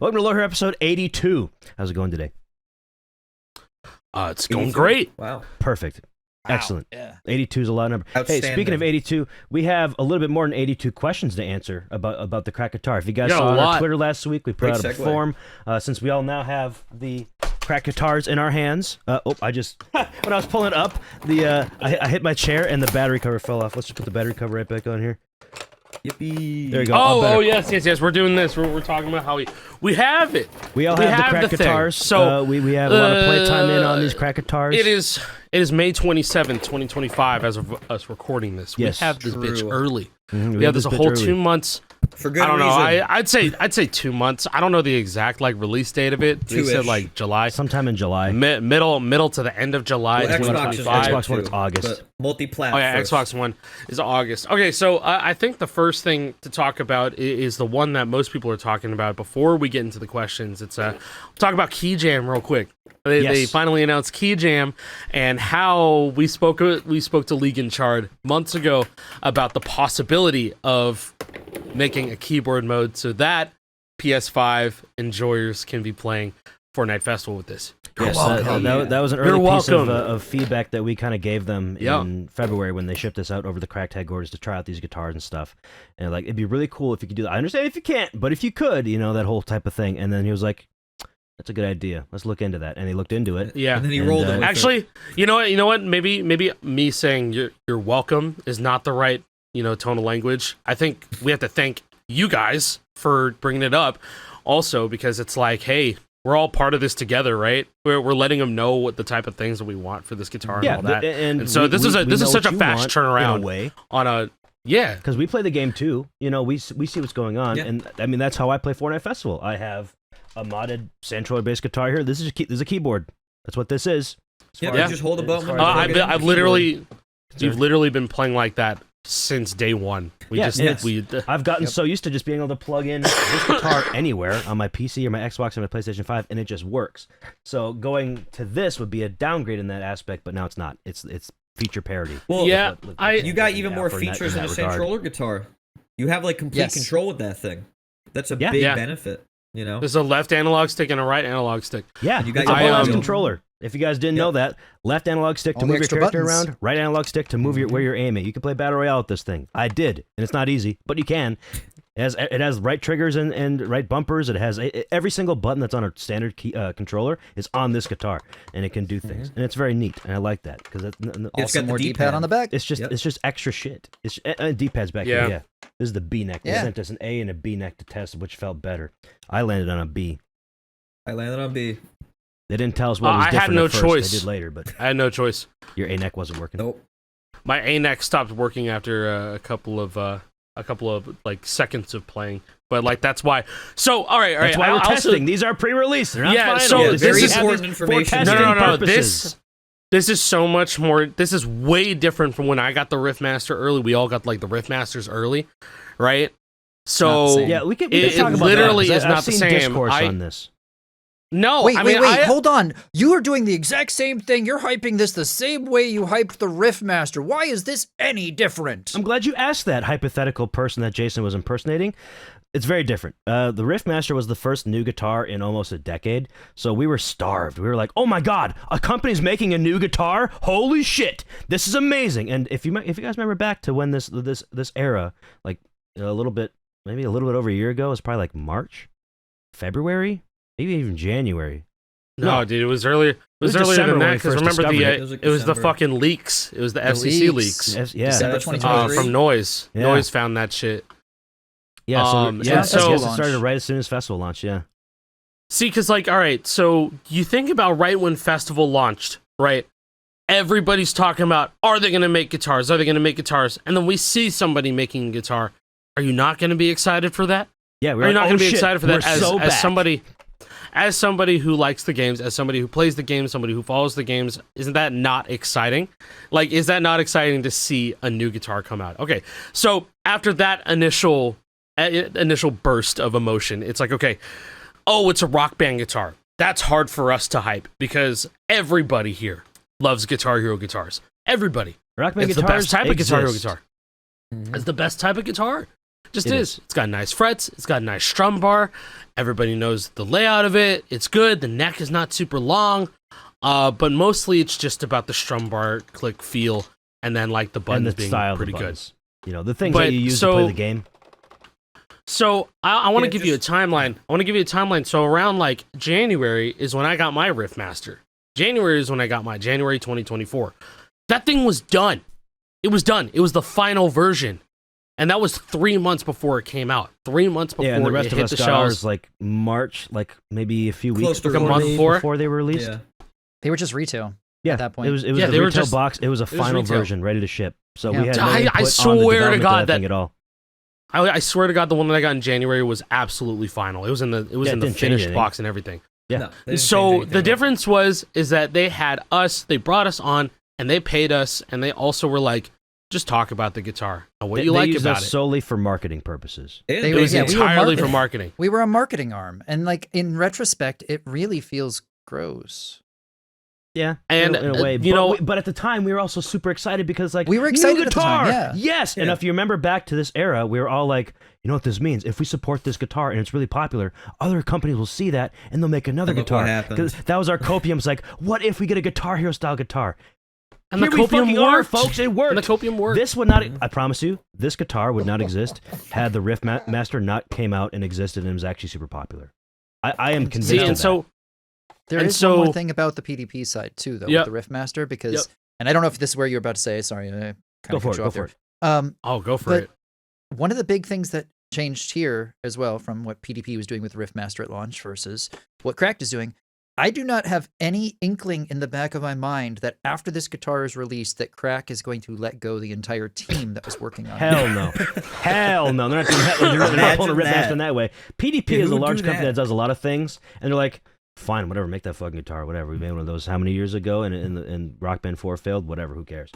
Welcome to Low Here episode 82. How's it going today? It's going great. Wow. Perfect. Wow. Excellent. Yeah. 82 is a lot of number. Hey, speaking of 82, we have a little bit more than 82 questions to answer about the crack guitar. If you guys saw on our Twitter last week, we put out a form. Since we all now have the crack guitars in our hands. When I was pulling it up, I hit my chair and the battery cover fell off. Let's just put the battery cover right back on here. Yippee. There you go. Oh, yes. We're doing this. We're talking about how we have it. We all have the crack guitars. So we have a lot of playtime in on these crack guitars. It is May 27th, 2025 as of us recording this. Yes, we have this bitch early. Mm-hmm. We have this a whole 2 months. For good I don't know. reason. I'd say 2 months. I don't know the exact release date of it. They said like July. Sometime in July. Middle to the end of July. Well, Xbox One is August. Multi-platform. Oh yeah, Xbox One is August. Okay, so I think the first thing to talk about is the one that most people are talking about. Before we get into the questions, it's we'll talk about Keyjam real quick. They finally announced Keyjam and how we spoke to League and Chard months ago about the possibility of making a keyboard mode so that PS5 enjoyers can be playing Fortnite Festival with this. Yes, that was an early piece of feedback that we kind of gave them in February when they shipped this out over the cracked headquarters to try out these guitars and stuff. And like, it'd be really cool if you could do that. I understand if you can't, but if you could, that whole type of thing. And then he was like, "That's a good idea. Let's look into that." And he looked into it. Yeah, and then he rolled it. Actually, you know what? Maybe me saying you're welcome is not the right tone of language. I think we have to thank you guys for bringing it up, also because it's like, hey, we're all part of this together, right? We're letting them know what the type of things that we want for this guitar and all that. And so this is such a fast turnaround in a way. On a because we play the game too. We see what's going on, and I mean that's how I play Fortnite Festival. I have a modded Santroid bass guitar here. This is a keyboard. That's what this is. Just hold the button. You've literally been playing like that since day one. I've gotten so used to just being able to plug in this guitar anywhere on my PC or my Xbox or my PlayStation 5, and it just works. So going to this would be a downgrade in that aspect, but now it's not. It's feature parity. Well, you got even more features in a Santroller guitar. You have like complete control with that thing. That's a big benefit. There's a left analog stick and a right analog stick. Yeah, you got it's a balanced controller. If you guys didn't know that, left analog stick to move your character around, right analog stick to move where you're aiming. You can play Battle Royale with this thing. I did, and it's not easy, but you can. It has right triggers and right bumpers. It has every single button that's on a standard controller is on this guitar, and it can do things, and it's very neat, and I like that because it's got more D-pad on the back. It's just extra shit. It's D-pad's back here. Yeah, this is the B neck. They sent us an A and a B neck to test which felt better. I landed on a B. I landed on B. They didn't tell us what was different. I had no choice. They did later, but I had no choice. Your A neck wasn't working. Nope. My A neck stopped working after a couple of like seconds of playing. But like that's why. So all right. That's why we're testing. These are pre-release. They're not final. So very important information. No. This is so much more. This is way different from when I got the Riffmaster early. We all got like the Riffmasters early, right? So we can talk about literally that, is not the same. Discourse on this. No, wait, hold on. You are doing the exact same thing. You're hyping this the same way you hyped the Riffmaster. Why is this any different? I'm glad you asked that, hypothetical person that Jason was impersonating. It's very different. The Riffmaster was the first new guitar in almost a decade, so we were starved. We were like, "Oh my god, a company's making a new guitar! Holy shit, this is amazing!" And if you guys remember back to when this era, like maybe a little bit over a year ago, it was probably like March, February. Maybe even January. No, dude, it was earlier. It was earlier than that because remember it was the fucking leaks. It was the FCC leaks. December 2023 from Noise. Yeah. Noise found that shit. Yeah, so it started right as soon as festival launched. Yeah. See, because like, all right, so you think about right when festival launched, right? Everybody's talking about, are they going to make guitars? Are they going to make guitars? And then we see somebody making a guitar. Are you not going to be excited for that? Yeah, are you not going to be excited for that as somebody who likes the games, as somebody who plays the games, somebody who follows the games? Isn't that not exciting? Like, is that not exciting to see a new guitar come out? Okay, so after that initial burst of emotion, it's like, okay, it's a Rock Band guitar. That's hard for us to hype because everybody here loves Guitar Hero guitars. Everybody. Rock Band guitars the best type exist. of Guitar Hero guitar. It's the best type of guitar. Just is. It's got nice frets. It's got a nice strum bar. Everybody knows the layout of it. It's good. The neck is not super long. But mostly it's just about the strum bar click feel, and then like the buttons being pretty good. You know, the things that you use to play the game. So I want to give you a timeline. So around like January is when I got my Riffmaster. January is when I got my January 2024. That thing was done. It was done. It was the final version. And that was 3 months before it came out. 3 months before and the rest it of hit us the got shelves. ours like March, like maybe a few weeks like a month before they were released. Yeah. They were just retail. Yeah, at that point. It was a retail box. It was a final version ready to ship. So we had no I input swear on the to God that thing at all. I swear to God, the one that I got in January was absolutely final. It was in the finished box and everything. Yeah. No, so the difference is that they had us, they brought us on, and they paid us, and they also were like, just talk about the guitar and what you like used about us it. solely for marketing purposes. It was entirely for marketing. We were a marketing arm, and like in retrospect, it really feels gross. Yeah, and in a way, but at the time we were also super excited because like we were excited new guitar, at the time, yes. And if you remember back to this era, we were all like, you know what this means? If we support this guitar and it's really popular, other companies will see that and they'll make another guitar. Because that was our copium. It's like, what if we get a Guitar Hero style guitar? And the copium worked, folks. It worked. And the copium worked. This would not. I promise you, this guitar would not exist had the Riffmaster not came out and existed and was actually super popular. I am convinced of that. There is one more thing about the PDP side too, though, with the Riffmaster, because, and I don't know if this is where you're about to say. Sorry, I kind of cut you off there. Go for it. One of the big things that changed here as well from what PDP was doing with Riffmaster at launch versus what Cracked is doing, I do not have any inkling in the back of my mind that after this guitar is released, that Crack is going to let go the entire team that was working on it. Hell no. Hell no. They're not doing that. They're not pulling a Riffmaster in that way. PDP is a large company that does a lot of things, and they're like, fine, whatever, make that fucking guitar, whatever. We made one of those how many years ago, and Rock Band 4 failed, whatever, who cares?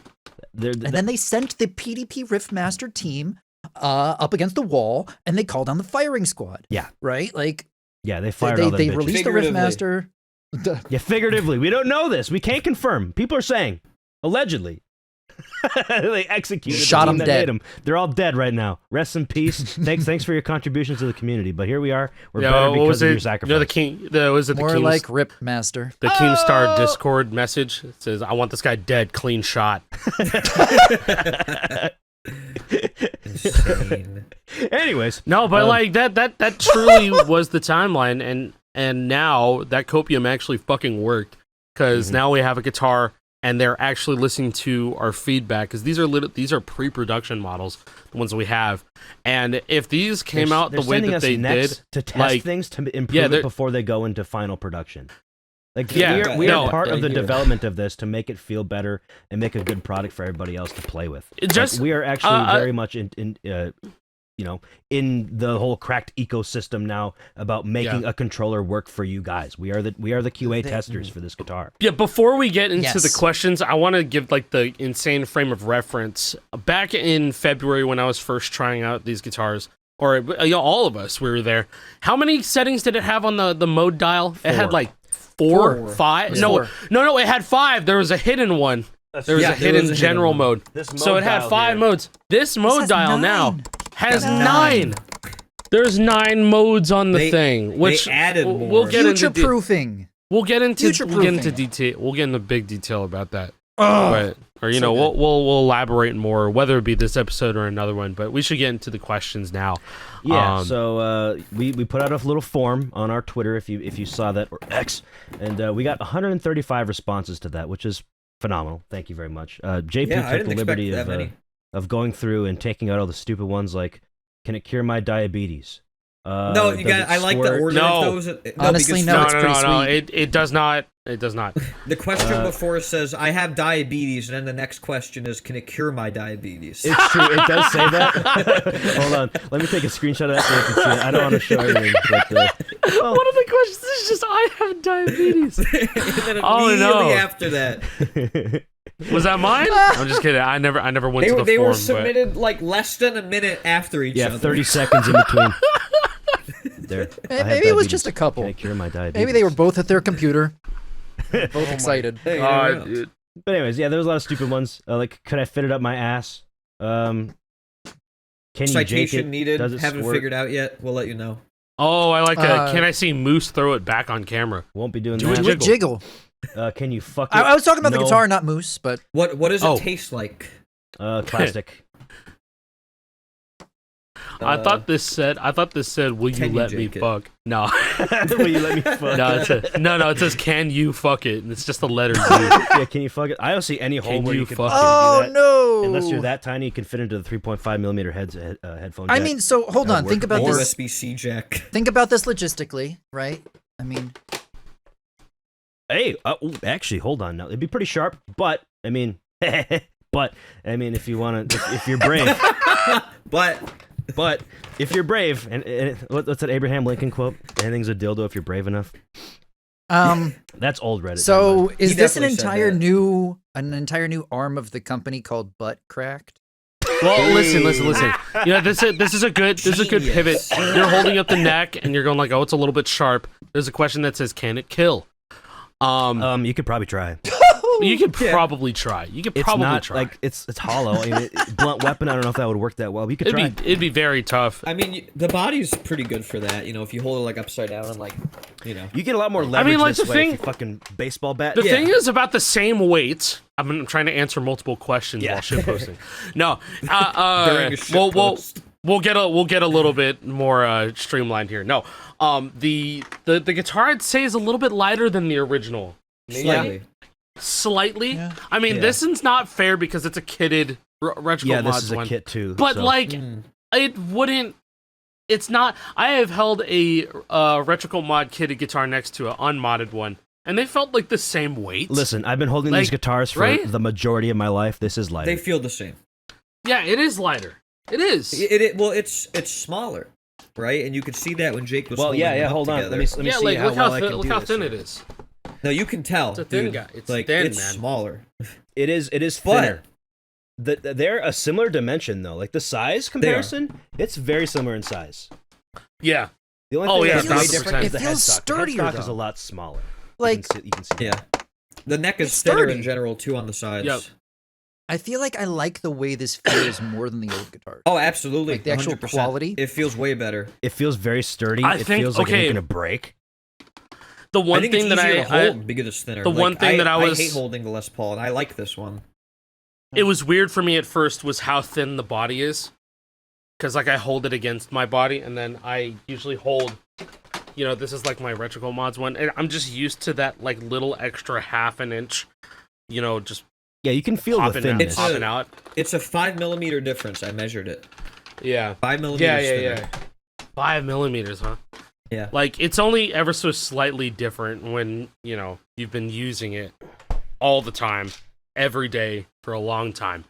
Then they sent the PDP Riffmaster team up against the wall, and they called down the firing squad. Yeah. Right? Like, yeah, they fired all them They bitches. released the Riffmaster. Yeah, figuratively. We don't know this. We can't confirm. People are saying, allegedly. They executed Shot them dead. They're all dead right now. Rest in peace. Thanks for your contributions to the community. But here we are. We're better because of your sacrifice. You know, the King. Was it the More King's, like Ripmaster. The Keemstar Discord message says, "I want this guy dead, clean shot." Anyways, no, but like that truly was the timeline, and now that copium actually fucking worked because now we have a guitar. And they're actually listening to our feedback because these are pre-production models, the ones that we have. And if these came out the way that they did, to test things to improve it before they go into final production. Like we are part of the development of this to make it feel better and make a good product for everybody else to play with. We are actually very much in the whole Cracked ecosystem now about making a controller work for you guys. We are the QA testers for this guitar. Yeah, before we get into the questions, I want to give like the insane frame of reference. Back in February when I was first trying out these guitars, or all of us, we were there. How many settings did it have on the mode dial? It had like four, 5. No, it had 5. There was a hidden one. There was a hidden general mode. So it had 5 modes. This mode dial now has 9. There's 9 modes on the thing, which they added more. We'll get future-proofing. We'll get into detail. We'll get into big detail about that. We'll elaborate more, whether it be this episode or another one. But we should get into the questions now. Yeah. So we put out a little form on our Twitter if you saw that, or X, and we got 135 responses to that, which is phenomenal. Thank you very much. JP took the liberty of going through and taking out all the stupid ones like, can it cure my diabetes? No, you got. I like the order. No. Honestly, no. It's pretty sweet. It does not. It does not. The question before says, "I have diabetes," and then the next question is, "Can it cure my diabetes?" It's true. It does say that. Hold on. Let me take a screenshot of that so you can see it. I don't want to show everything. But, one of the questions is just, "I have diabetes." And then immediately after that. Was that mine? I'm just kidding. I never went to the form. They were submitted like less than a minute after each other. 30 seconds in between. There. Maybe it was just a couple. Can I cure my diabetes? Maybe they were both at their computer. Both excited. Dude. But anyways, there was a lot of stupid ones. Like, could I fit it up my ass? Can you Citation needed. Does it Haven't squirt? figured out yet. We'll let you know. Oh, I like that. Can I see Moose throw it back on camera? Won't be doing Do that. it Jiggle. Can you fuck it? I was talking about the No. guitar, not Moose, but What does it taste like? Plastic. I thought this said, will you Can you let me jake it? fuck? No. Will you let me fuck? No, it says, can you fuck it? And it's just the letter U. Yeah, can you fuck it? I don't see any hole Can where you you can fuck fucking oh do that. no! Unless you're that tiny, you can fit into the 3.5 millimeter headphone jack. I mean, so hold on. Think about Or this. USB-C jack. Think about this logistically, right? I mean, hey, actually, hold on now. It'd be pretty sharp, but I mean, if you want to, if you're brave, but if you're brave, and what's that Abraham Lincoln quote? Anything's a dildo if you're brave enough. That's old Reddit. So is He this an definitely said entire new arm of the company called Butt Cracked? Well, listen. You know, this is a good pivot. You're holding up the neck and you're going like, oh, it's a little bit sharp. There's a question that says, can it kill? You could probably try. You could probably try. You could probably it's not, try. Like it's hollow. I mean, blunt weapon. I don't know if that would work that well. But you could try. It'd be very tough. I mean, the body's pretty good for that. You know, if you hold it like upside down and like, you know. You get a lot more leverage like, this the way thing- if you fucking baseball bat. The thing is about the same weight. I'm trying to answer multiple questions while shitposting. No, During a shitpost. we'll get a little bit more streamlined here. No, the guitar I'd say is a little bit lighter than the original. Slightly. Yeah. I mean, this one's not fair because it's a kitted retro yeah, mods this is one. a kit too. But so. like, it wouldn't. It's not. I have held a retro mod kitted guitar next to an unmodded one, and they felt like the same weight. Listen, I've been holding these guitars for the majority of my life. This is lighter. They feel the same. Yeah, it is lighter. It is. Well, it's smaller, right? And you could see that when Jake was. holding them up Hold on. together. Let me see like how look well how I can look do how this thin here. it is. No, you can tell. It's a thin dude. guy. It's like thin, it's man. smaller. It is thinner. They're a similar dimension though. Like the size comparison, it's very similar in size. Yeah. The only thing that's way 1000%. different is It the feels headstock. sturdier, The headstock is a though. lot smaller. Like, you can see Yeah. The neck is It's thinner sturdy. in general too on the sides. Yep. I feel like I like the way this feels more than the old guitar. Oh, absolutely. Like the actual 100%. quality? It feels way better. It feels very sturdy. I It think- feels like it okay. ain't gonna break. The one I think thing it's that easier to hold because it's thinner. the one thing that I was- hate holding the Les Paul, and I like this one. it was weird for me at first was how thin the body is, because like I hold it against my body, and then I usually hold. You know, this is like my retro mods one, and I'm just used to that like little extra half an inch. You know, just Yeah, you can feel the popping out, thinness. popping out. It's a 5 millimeter difference. I measured it. Yeah. 5 millimeters Yeah. thinner. 5 millimeters, huh? Yeah. Like, it's only ever so slightly different when, you know, you've been using it all the time, every day, for a long time.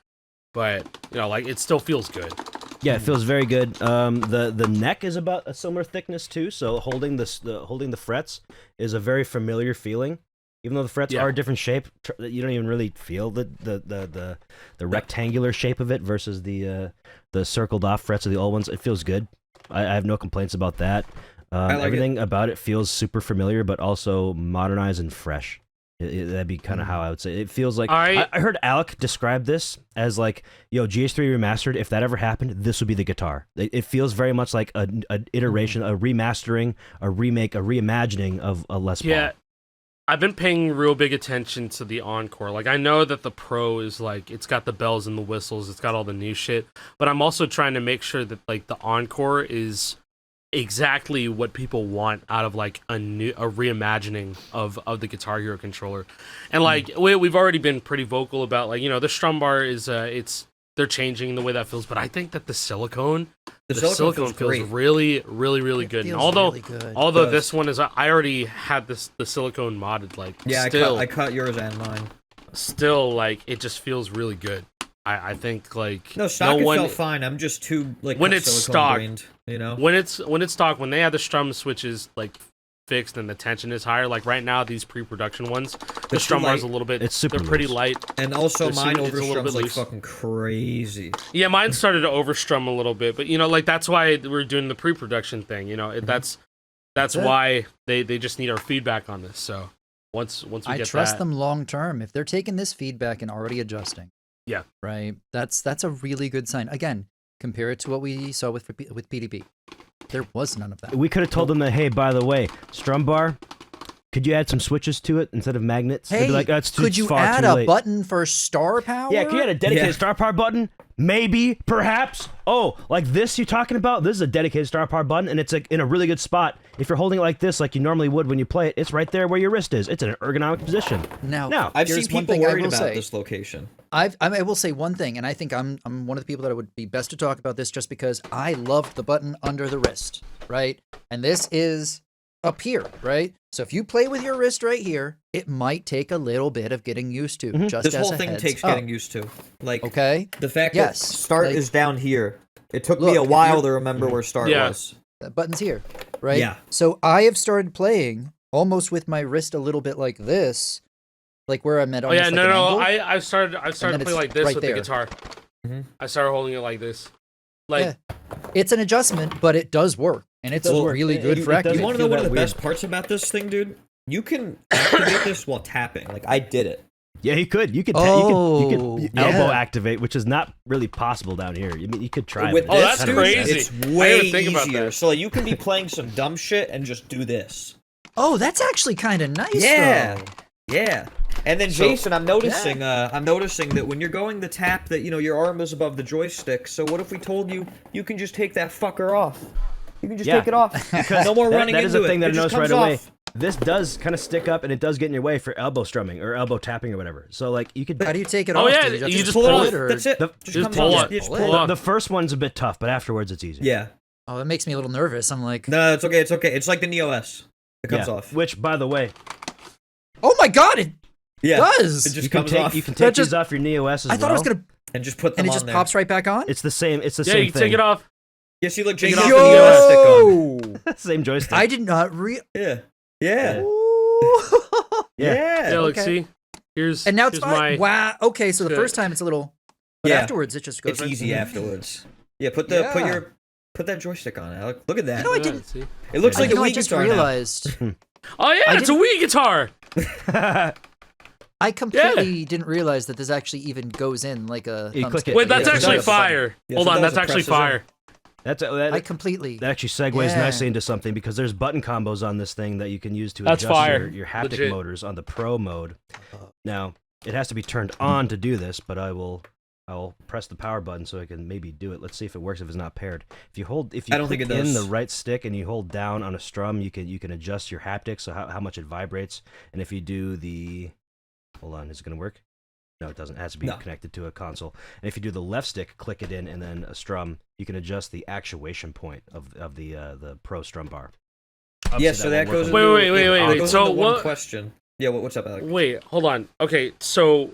But, you know, like, it still feels good. Yeah, it feels very good. The neck is about a similar thickness too, so holding the frets is a very familiar feeling. Even though the frets are a different shape, you don't even really feel the rectangular shape of it versus the circled off frets of the old ones. It feels good. I have no complaints about that. Everything about it feels super familiar, but also modernized and fresh. That'd be kind of how I would say it. It feels like I heard Alec describe this as like, yo, GH3 remastered. If that ever happened, this would be the guitar. It feels very much like an iteration, a remastering, a remake, a reimagining of a Les Paul. Yeah, I've been paying real big attention to the Encore. Like, I know that the Pro is like, it's got the bells and the whistles, it's got all the new shit, but I'm also trying to make sure that like the Encore is exactly what people want out of like a reimagining of the Guitar Hero controller. And like we've already been pretty vocal about, like, you know, the strum bar is they're changing the way that feels, but I think that the silicone feels really good. And although this one is, I already had the silicone modded, like, still I cut yours and mine. Still, like, it just feels really good. I think like it felt fine. I'm just too like when it's stock, you know. When it's stock, when they have the strum switches like fixed and the tension is higher, like right now these pre-production ones, the strum bar's a little bit, they're pretty light, and also mine overstrums like fucking crazy. Yeah, mine started to overstrum a little bit, but you know, like that's why we're doing the pre-production thing. You know, that's why they just need our feedback on this. So once we I get trust them long term. If they're taking this feedback and already adjusting. Yeah. Right. That's a really good sign. Again, Compare it to what we saw with PDB. There was none of that. We could have told them that, hey, by the way, Strum bar, could you add some switches to it instead of magnets? Hey, like, that's too, could you far add too a late. button for star power? Yeah, could you add a dedicated star power button? Maybe, perhaps. Oh, like this you're talking about? This is a dedicated star power button, and it's like in a really good spot. If you're holding it like this, like you normally would when you play it, it's right there where your wrist is. It's in an ergonomic position. Now I've seen people worried about this location. I will say one thing, and I think I'm one of the people that would be best to talk about this just because I loved the button under the wrist, right? And this is up here, right? So if you play with your wrist right here, it might take a little bit of getting used to. Just this as whole a thing heads takes up. getting used to. Like, okay, the fact yes, that start like, is down here. It took me a while to remember where start was. That button's here, right? Yeah. So I have started playing almost with my wrist a little bit like this, like where I'm at. Oh yeah, like no. I've started to play like this right with there. the guitar. I started holding it like this. Like, it's an adjustment, but it does work, and it's really good for activating. You want to know one of the best parts about this thing, dude? You can activate this while tapping. Like, I did it. Yeah, you could. You could elbow activate, which is not really possible down here. I mean, you could try. With this, that's crazy. It's way think about easier. that. So like, you can be playing some dumb shit and just do this. Oh, that's actually kind of nice. Yeah, though. yeah. And then Jason, I'm noticing that when you're going to tap, that your arm is above the joystick. So what if we told you can just take that fucker off? You can just take it off. Because no more running into it. That is a thing that I noticed right away. Off. This does kind of stick up, and it does get in your way for elbow strumming or elbow tapping or whatever. So like you could. How do you take it Oh off? yeah, Do you just pull pull it. it. Or... That's it. Just pull it. Pull it. The first one's a bit tough, but afterwards it's easy. Yeah. Oh, that makes me a little nervous. I'm like, No, it's okay. It's okay. It's like the Neo S. It comes off. Which, by the way, oh my god, it does. It just you can comes take off. you can take these off your Neo S as well. I thought I was gonna, and just put them and it on just there. pops right back on. It's the same. It's the Yeah, same you can thing. take it off. Yes, you look. Take Jason, it off the Neo S stick on. Same joystick. I did not Yeah. Yeah. Yeah, look, okay. see, here's And now it's here's fine. my Wow. Okay, so the first time it's a little, but afterwards it just goes. It's right easy through. afterwards. Yeah, put that joystick on, Alec. Look at that. You know, I didn't. See? It looks like a I Wii just guitar now. realized. Oh yeah, it's a Wii guitar. I completely didn't realize that this actually even goes in like a. You click it. Wait, that's Yeah, actually it does. fire. Yes, Hold it on, does. that's It actually presses in. fire. I completely. That actually segues Yeah. nicely into something because there's button combos on this thing that you can use to That's adjust fire. your haptic Legit. motors on the Pro mode. Now it has to be turned on to do this, but I will press the power button so I can maybe do it. Let's see if it works if it's not paired. If you I don't think it click in does. the right stick and you hold down on a strum, you can adjust your haptics, so how much it vibrates. And if you do the, hold on, is it gonna work? No, it doesn't. It has to be connected to a console. And if you do the left stick, click it in, and then a strum, you can adjust the actuation point of the Pro strum bar. Obviously, Yeah, so that won't goes. work Wait, It goes so into one what- question? Yeah, what's up, Alec? Wait, hold on. Okay, so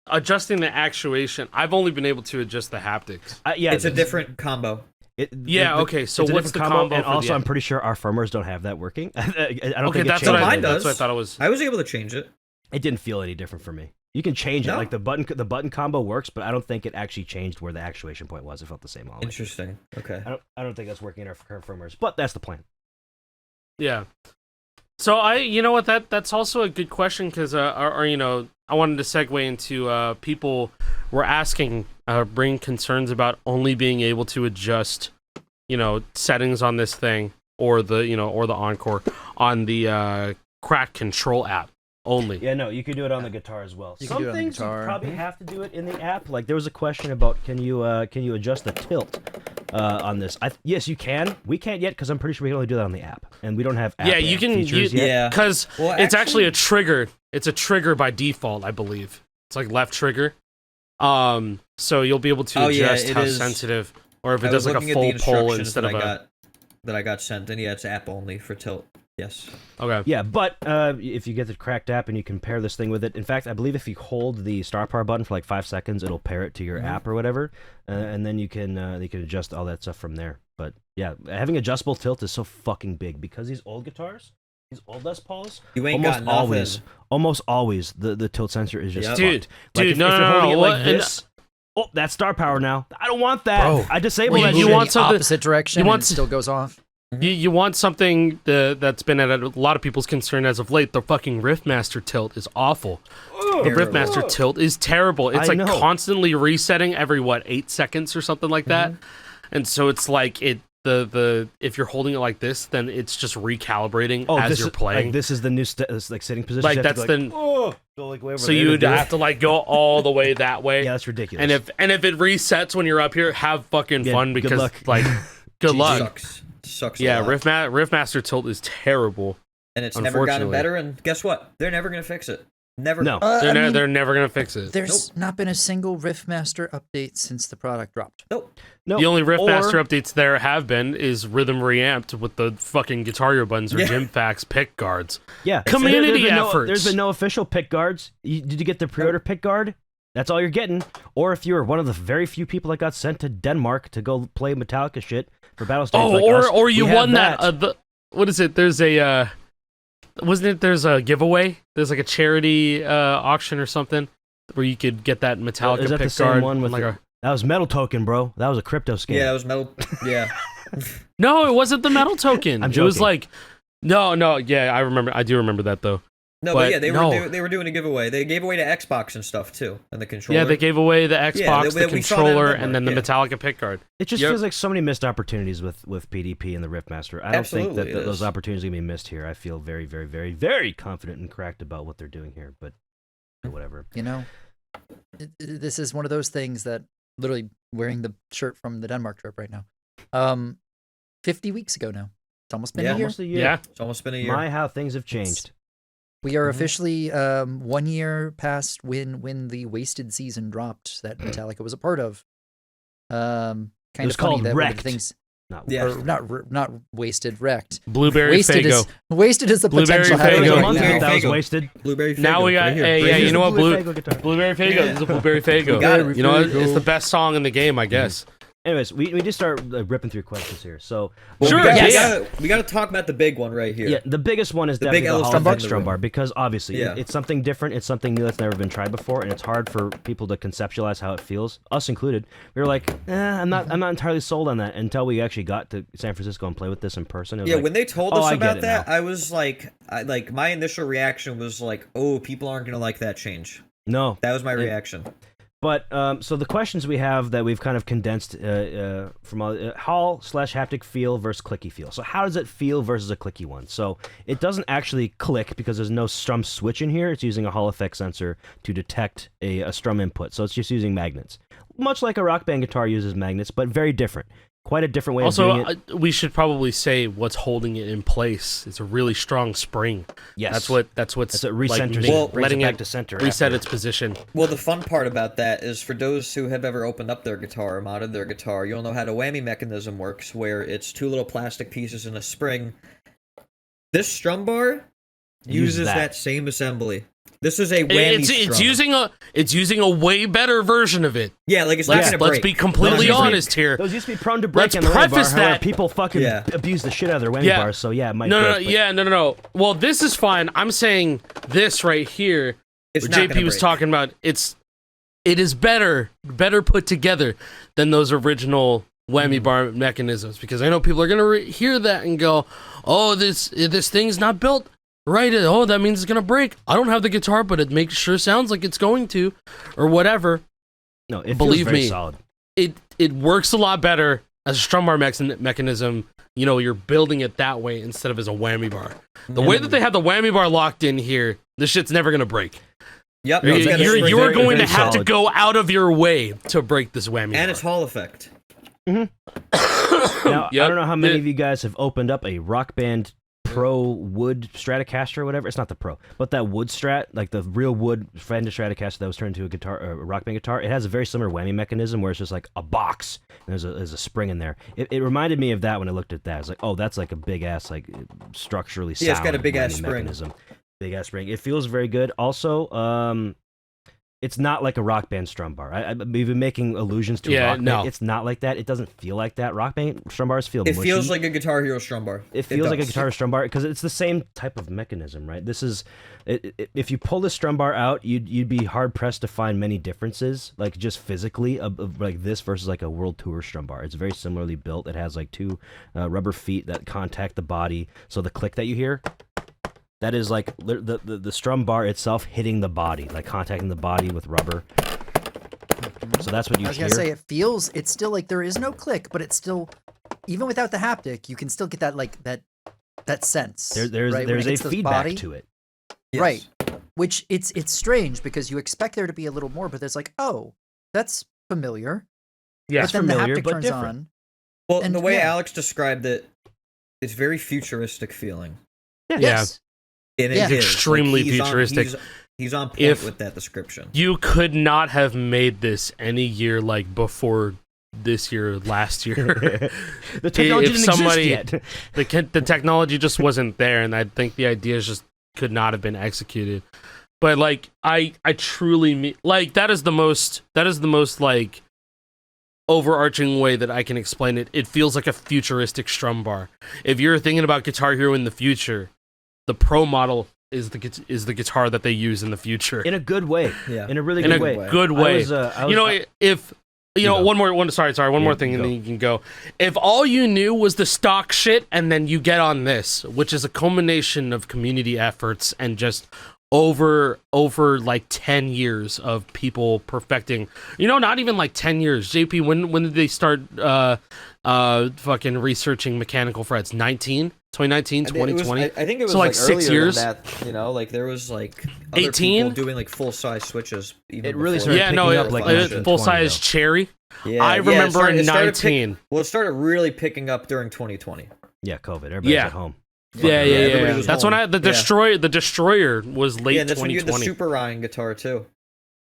adjusting the actuation, I've only been able to adjust the haptics. Yeah, It's a different combo. Okay, so it's a what's different the combo And for also, the I'm pretty sure our firmers don't have that working. I don't Okay, think it that's changed. what Mine that's does. what I thought it was. I was able to change it. It didn't feel any different for me. You can change it, No? like the button combo works, but I don't think it actually changed where the actuation point was. It felt the same all the way. Interesting. Okay. I don't think that's working in our current firmwares, but that's the plan. Yeah. So you know what, that's also a good question because I wanted to segue into people were asking, bring concerns about only being able to adjust, settings on this thing or the Encore on the Crack Control app only. Yeah, no, you can do it on the guitar as well. You can Some do it on the things guitar. you probably have to do it in the app. Like there was a question about can you adjust the tilt on this? Yes, you can. We can't yet because I'm pretty sure we can only do that on the app, and we don't have app Yeah, you can. features yet. Yeah. Because Well, it's actually a trigger. It's a trigger by default, I believe. It's like left trigger. So you'll be able to adjust it how is. sensitive, or if it I does was like a looking at the full pull instructions instead of that I got sent, and yeah, it's app only for tilt. Yes. Okay. Yeah, but if you get the cracked app and you can pair this thing with it, in fact, I believe if you hold the star power button for like 5 seconds, it'll pair it to your app or whatever, and then you can adjust all that stuff from there. But yeah, having adjustable tilt is so fucking big because these old guitars, these old Les Pauls, You ain't got nothing. almost always the tilt sensor is just Yep. fucked. Like, if no, you're no, holding no, it what- like this. Oh, that's star power now. I don't want that. Bro. I disable Well, that you shit. want the something- opposite direction. you want and it still goes off. You want something that's been at a lot of people's concern as of late. The fucking Riffmaster tilt is awful. the Riffmaster tilt is terrible. It's like constantly resetting every 8 seconds or something like that. And so it's like the if you're holding it like this, then it's just recalibrating as you're playing. Like this is the new sitting position. Like that's so you would have to like go all the way that way. Yeah, that's ridiculous. And if it resets when you're up here, have fucking fun because good luck. Sucks. Yeah, Riffmaster tilt is terrible. And it's never gotten better, and guess what? They're never going to fix it. Never. No. They're never going to fix it. There's not been a single Riffmaster update since the product dropped. Nope. The only Riffmaster updates there have been is Rhythm Reamped with the fucking Guitar Hero buttons or Gymfax pick guards. Yeah. Community efforts. There's been no official pick guards. Did you get the pre-order pick guard? That's all you're getting. Or if you're one of the very few people that got sent to Denmark to go play Metallica shit for battle stages or you won that. What is it? There's a... wasn't it? There's a giveaway. There's like a charity auction or something where you could get that Metallica is that pick the same guard. One with that was Metal Token, bro. That was a crypto scam. Yeah, that was Metal. Yeah. No, it wasn't the Metal Token. I'm joking. It was like, no. Yeah, I remember. I do remember that though. No, but yeah, they were doing a giveaway. They gave away the Xbox and stuff too, and the controller. Yeah, they gave away the Xbox, the controller, and then the Metallica pick guard. It just feels like so many missed opportunities with PDP and the Riffmaster. I don't think that those opportunities are going to be missed here. I feel very, very, very, very confident and correct about what they're doing here, but whatever. You know, this is one of those things that literally wearing the shirt from the Denmark trip right now. 50 weeks ago now. It's almost been a year. Yeah, it's almost been a year. My, how things have changed. We are officially 1 year past when the Wasted season dropped that Metallica was a part of. Kind of funny that one of the things, not Wasted, Wrecked. Blueberry Fago. Wasted is the Blueberry potential. Fago. That was Wasted. Blueberry Fago. Now we got you know what? Blueberry Fago. This is a Blueberry Fago. You know what? It's the best song in the game, I guess. Anyways, we just start ripping through questions here. So we got to talk about the big one right here. Yeah, the biggest one is definitely the holodeck strum bar because obviously it's something different. It's something new that's never been tried before, and it's hard for people to conceptualize how it feels, us included. We were like, I'm not entirely sold on that until we actually got to San Francisco and play with this in person. It was when they told us about that, I was like, my initial reaction was like, oh, people aren't gonna like that change. No, that was my reaction. But, so the questions we have that we've kind of condensed from Hall/haptic feel versus clicky feel. So how does it feel versus a clicky one? So it doesn't actually click because there's no strum switch in here. It's using a Hall effect sensor to detect a strum input. So it's just using magnets. Much like a Rock Band guitar uses magnets, but very different. Quite a different way of doing it. Also, we should probably say what's holding it in place. It's a really strong spring. Yes. That's what's recenters letting it back to center reset its position. Well, the fun part about that is for those who have ever opened up their guitar or modded their guitar, you'll know how the whammy mechanism works, where it's two little plastic pieces in a spring. This strum bar uses that same assembly. This is a whammy strum. It's using a way better version of it. Yeah, like it's not gonna break. Let's be completely honest here. Those used to be prone to break in the whammy bar. However, people fucking abuse the shit out of their whammy bars, so it might break. No. Well, this is fine. I'm saying this right here, what JP was talking about, it is better put together than those original whammy bar mechanisms, because I know people are gonna hear that and go, "Oh, this thing's not built right. Oh, that means it's gonna break. I don't have the guitar, but it makes sure sounds like it's going to, or whatever." No, it believe feels very me, solid. It works a lot better as a strum bar mechanism. You know, you're building it that way instead of as a whammy bar. The way that they have the whammy bar locked in here, this shit's never gonna break. Yep, you're going to have to go out of your way to break this whammy bar. And it's Hall effect. Now, I don't know how many of you guys have opened up a Rock Band Pro wood Stratocaster or whatever. It's not the Pro, but that wood Strat, like the real wood Fender Stratocaster that was turned into a guitar, a Rock Band guitar. It has a very similar whammy mechanism where it's just like a box and there's a spring in there. It reminded me of that when I looked at that. It's like, oh, that's like a big ass, like structurally sound. Yeah, it's got a big ass spring. Mechanism. Big ass spring. It feels very good. Also, it's not like a Rock Band strum bar. We've been making allusions to Rock Band. It's not like that. It doesn't feel like that. Rock Band strum bars feel mushy. It feels like a Guitar Hero strum bar. It feels like a Guitar Hero strum bar because it's the same type of mechanism, right? This is, if you pull this strum bar out, you'd be hard pressed to find many differences, like just physically, of like this versus like a World Tour strum bar. It's very similarly built. It has like two rubber feet that contact the body, so the click that you hear, that is like the strum bar itself hitting the body, like contacting the body with rubber. So that's what you hear. I was gonna say it's still like there is no click, but it's still, even without the haptic, you can still get that like that sense. There's right? a feedback to it. Yes. Right. Which it's strange because you expect there to be a little more, but there's like, oh, that's familiar. Yeah, but then familiar, the haptic but turns different. on. Well, And the way yeah. Alex described it, it's very futuristic feeling. Yeah. Yes. And Yeah. it is. Extremely he's futuristic. He's on point If with that description. You could not have made this any year like before this year, last year. The technology If didn't somebody- exist yet. The technology just wasn't there, and I think the ideas just could not have been executed. But like, I truly mean, like, that is the most like overarching way that I can explain it. It feels like a futuristic strum bar. If you're thinking about Guitar Hero in the future, the Pro model is the guitar that they use in the future. In a good way. Yeah. In a really In good a way. good way. I was, If you know, go. one more thing, and then you can go. If all you knew was the stock shit, and then you get on this, which is a culmination of community efforts and just over like 10 years of people perfecting, not even like 10 years. JP, when did they start fucking researching mechanical frets? 2019, 2020? I think it was So, like, 6 earlier years? than that, like there was like other 18? people doing like full size switches. Even It really before started Yeah, that. no, picking up, like, 1920, full size though. cherry. Yeah, I yeah, remember in it started 19. It started really picking up during 2020. Yeah, COVID. Everybody's Yeah. at home. Yeah. everybody was That's home. when the destroyer was late Yeah, and that's when you had the 2020. Super Ryan guitar too.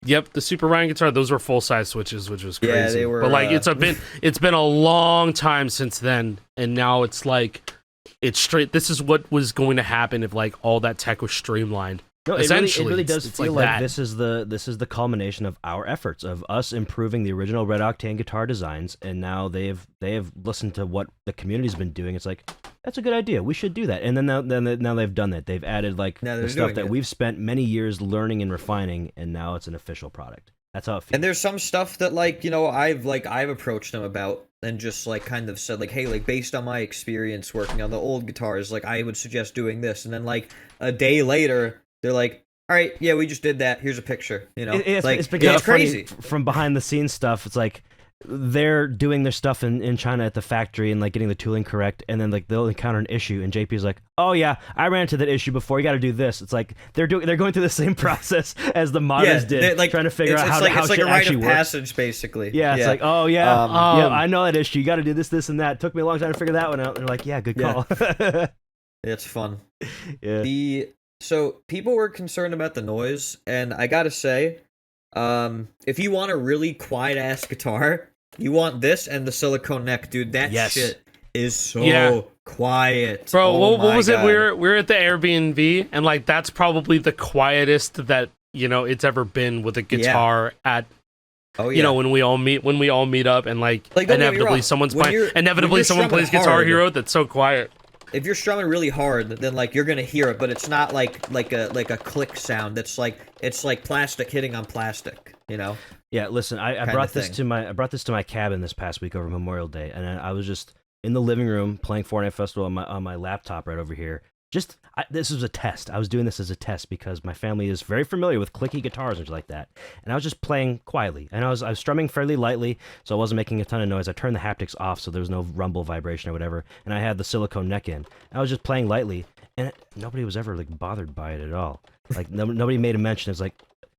Yep, the Super Ryan guitar. Those were full size switches, which was crazy. Yeah, they were, But like, it's been a long time since then, and now it's like it's straight. This is what was going to happen if like all that tech was streamlined. No, Essentially, it really does it's feel like like that. this is the culmination of our efforts of us improving the original Red Octane guitar designs, and now they have listened to what the community's been doing. It's like, that's a good idea. We should do that. And then now they've done that. They've added like Now they're the stuff doing that it. we've spent many years learning and refining, and now it's an official product. That's how it feels. And there's some stuff that like I've approached them about and just like kind of said like, hey, like based on my experience working on the old guitars, like I would suggest doing this. And then like a day later, they're like, all right, yeah, we just did that. Here's a picture. It's it's crazy. From behind the scenes stuff. It's like they're doing their stuff in China at the factory and like getting the tooling correct, and then like they'll encounter an issue, and JP's like, "Oh yeah, I ran into that issue before. You got to do this." It's like they're going through the same process as the modders did, like, trying to figure out how it's like shit a rite actually of works. passage, basically. Yeah, it's like, oh yeah, yeah, Um, I know that issue. You got to do this, and that. It took me a long time to figure that one out. And they're like, yeah, good Yeah. call. It's fun. Yeah. So people were concerned about the noise, and I gotta say, if you want a really quiet ass guitar, you want this and the silicone neck, dude. That Yes. shit is so quiet, Bro. Oh what was my it? God. We're at the Airbnb, and like that's probably the quietest that it's ever been with a guitar at. Oh yeah. When we all meet up, and like Like, don't get me inevitably wrong, someone's when playing. you're- Inevitably when you're someone strumming plays Guitar hard- Hero that's so quiet. If you're strumming really hard, then like you're gonna hear it, but it's not like a click sound. It's like plastic hitting on plastic. Yeah, listen, I Kinda brought this thing. to my cabin this past week over Memorial Day, and I was just in the living room playing Fortnite Festival on my laptop right over here. This was a test. I was doing this as a test because my family is very familiar with clicky guitars and shit like that. And I was just playing quietly, and I was strumming fairly lightly, so I wasn't making a ton of noise. I turned the haptics off, so there was no rumble vibration or whatever, and I had the silicone neck in. I was just playing lightly, and nobody was ever like bothered by it at all. Like nobody made a mention. It's like,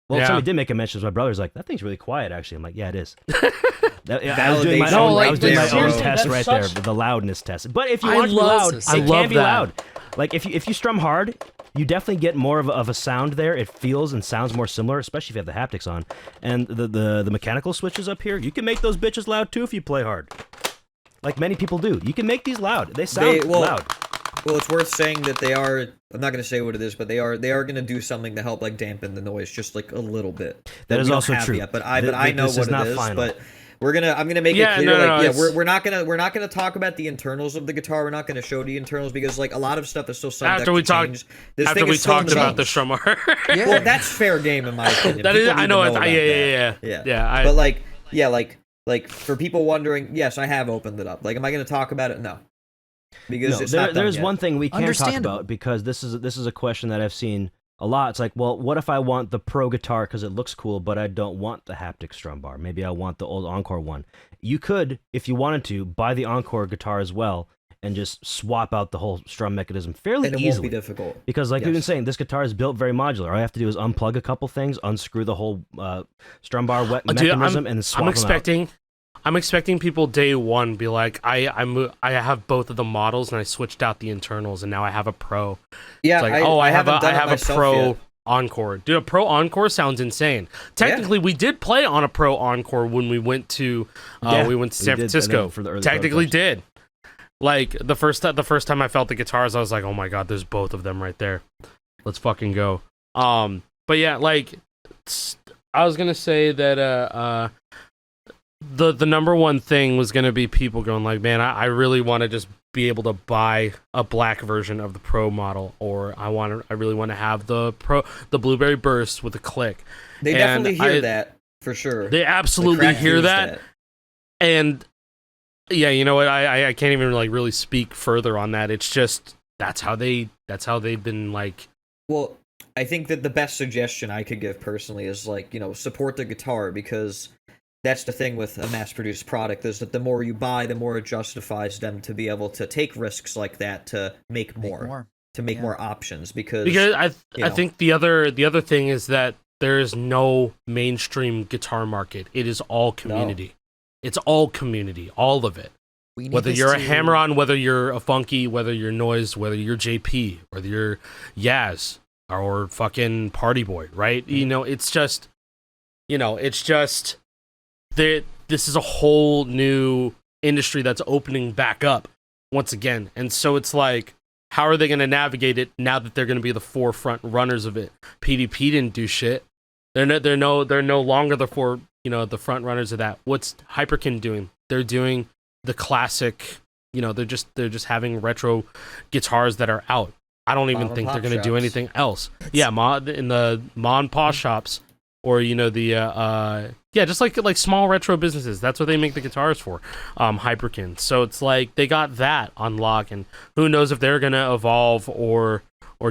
well, Yeah. somebody did make a mention. It was my brother's like, that thing's really quiet, actually. I'm like, yeah, it is. I was doing my Validation own, right I was doing my there, own bro. test That's right such- there, the loudness test. But if you I want to be love loud, this. it I can love be that. loud. Like if you strum hard, you definitely get more of a sound there. It feels and sounds more similar, especially if you have the haptics on. And the mechanical switches up here, you can make those bitches loud too if you play hard. Like many people do. You can make these loud. They sound loud. Well, it's worth saying that they are. I'm not going to say what it is, but they are going to do something to help like dampen the noise just like a little bit. That is we don't also have true. Yet, but I know this what is not it is. final. But I'm gonna make Yeah, it clear. no, it's- we're not gonna talk about the internals of the guitar. We're not gonna show the internals because like a lot of stuff is still subject After we to talked, change. This after thing we is still in talked about the change. strum art. Yeah. Well, that's fair game in my opinion. That is, People I need know to it's about that. yeah. But like for people wondering, yes, I have opened it up. Like, am I gonna talk about it? No. because No, it's not done there's yet. one thing we can talk Understandable. about, because this is a question that I've seen a lot. It's like, well, what if I want the Pro guitar because it looks cool, but I don't want the haptic strum bar? Maybe I want the old Encore one. You could, if you wanted to, buy the Encore guitar as well and just swap out the whole strum mechanism fairly And it easily. won't be difficult. Because, like we've been Yes. saying, this guitar is built very modular. All I have to do is unplug a couple things, unscrew the whole strum bar mechanism, and then swap I'm expecting people day one be like, I have both of the models and I switched out the internals and now I have a Pro. Yeah, It's like, I have haven't done it a myself Pro yet. Encore. Dude, a Pro Encore sounds insane. Technically, we did play on a Pro Encore when we went to San Francisco. For the early Technically prototypes. did. Like the first time I felt the guitars, I was like, oh my god, there's both of them right there. Let's fucking go. But yeah, like I was gonna say that the number one thing was gonna be people going like, man, I really want to just be able to buy a black version of the Pro model, or I really want to have the Blueberry Burst with a click. They And definitely hear that for sure. They absolutely crack hear hears that. And yeah, you know what? I can't even like really speak further on that. It's just that's how they've been like. Well, I think that the best suggestion I could give personally is like, support the guitar, because that's the thing with a mass-produced product, is that the more you buy, the more it justifies them to be able to take risks like that to make more. To make more options, because I think the other thing is that there is no mainstream guitar market. It is all community. No. It's all community, all of it. Whether you're a hammer-on, whether you're a funky, whether you're noise, whether you're JP, whether you're Yaz or fucking Party Boy, right? Mm-hmm. It's just that this is a whole new industry that's opening back up once again, and so it's like, how are they going to navigate it now that they're going to be the forefront runners of it? PDP didn't do shit. They're no longer the front runners of that. What's Hyperkin doing? They're doing the classic. They're just having retro guitars that are out. I don't even think they're going to do anything else. Yeah, in the ma and pa shops, or just like small retro businesses. That's what they make the guitars for. Hyperkin. So it's like they got that on lock, and who knows if they're going to evolve or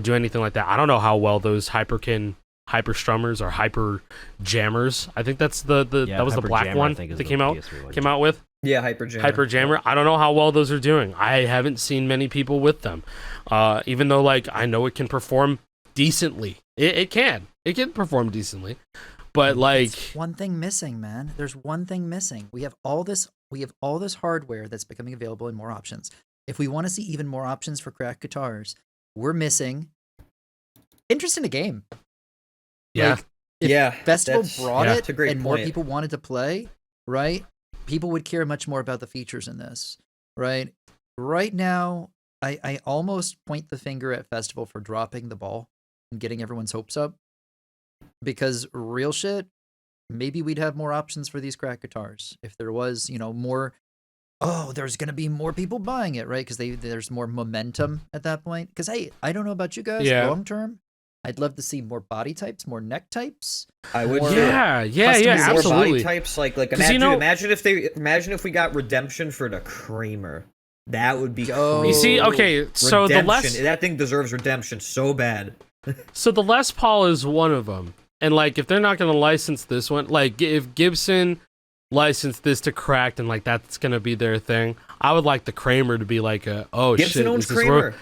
do anything like that. I don't know how well those Hyperkin Hyper Strummers or Hyper Jammers. I think that's that was the black one that came out with. Yeah, Hyper Jammer. Hyper Jammer. I don't know how well those are doing. I haven't seen many people with them. Even though like I know it can perform decently. It can perform decently. But like, there's one thing missing, man. There's one thing missing. We have all this hardware that's becoming available and more options. If we want to see even more options for cracked guitars, we're missing interest in the game. Yeah. Like, if Festival brought it that's a great and more point. people wanted to play, right? People would care much more about the features in this, right? Right now, I almost point the finger at Festival for dropping the ball and getting everyone's hopes up. Because real shit, maybe we'd have more options for these cracked guitars if there was, more. Oh, there's gonna be more people buying it, right? Because there's more momentum at that point. Because hey, I don't know about you guys, long term, I'd love to see more body types, more neck types. I would. Yeah, absolutely. More body types, like imagine if we got redemption for the Kramer. That would be cool. You see, okay, so that thing deserves redemption so bad. So the Les Paul is one of them. And like, if they're not going to license this one, like if Gibson licensed this to Cracked and like that's going to be their thing, I would like the Kramer to be like Gibson owns Kramer.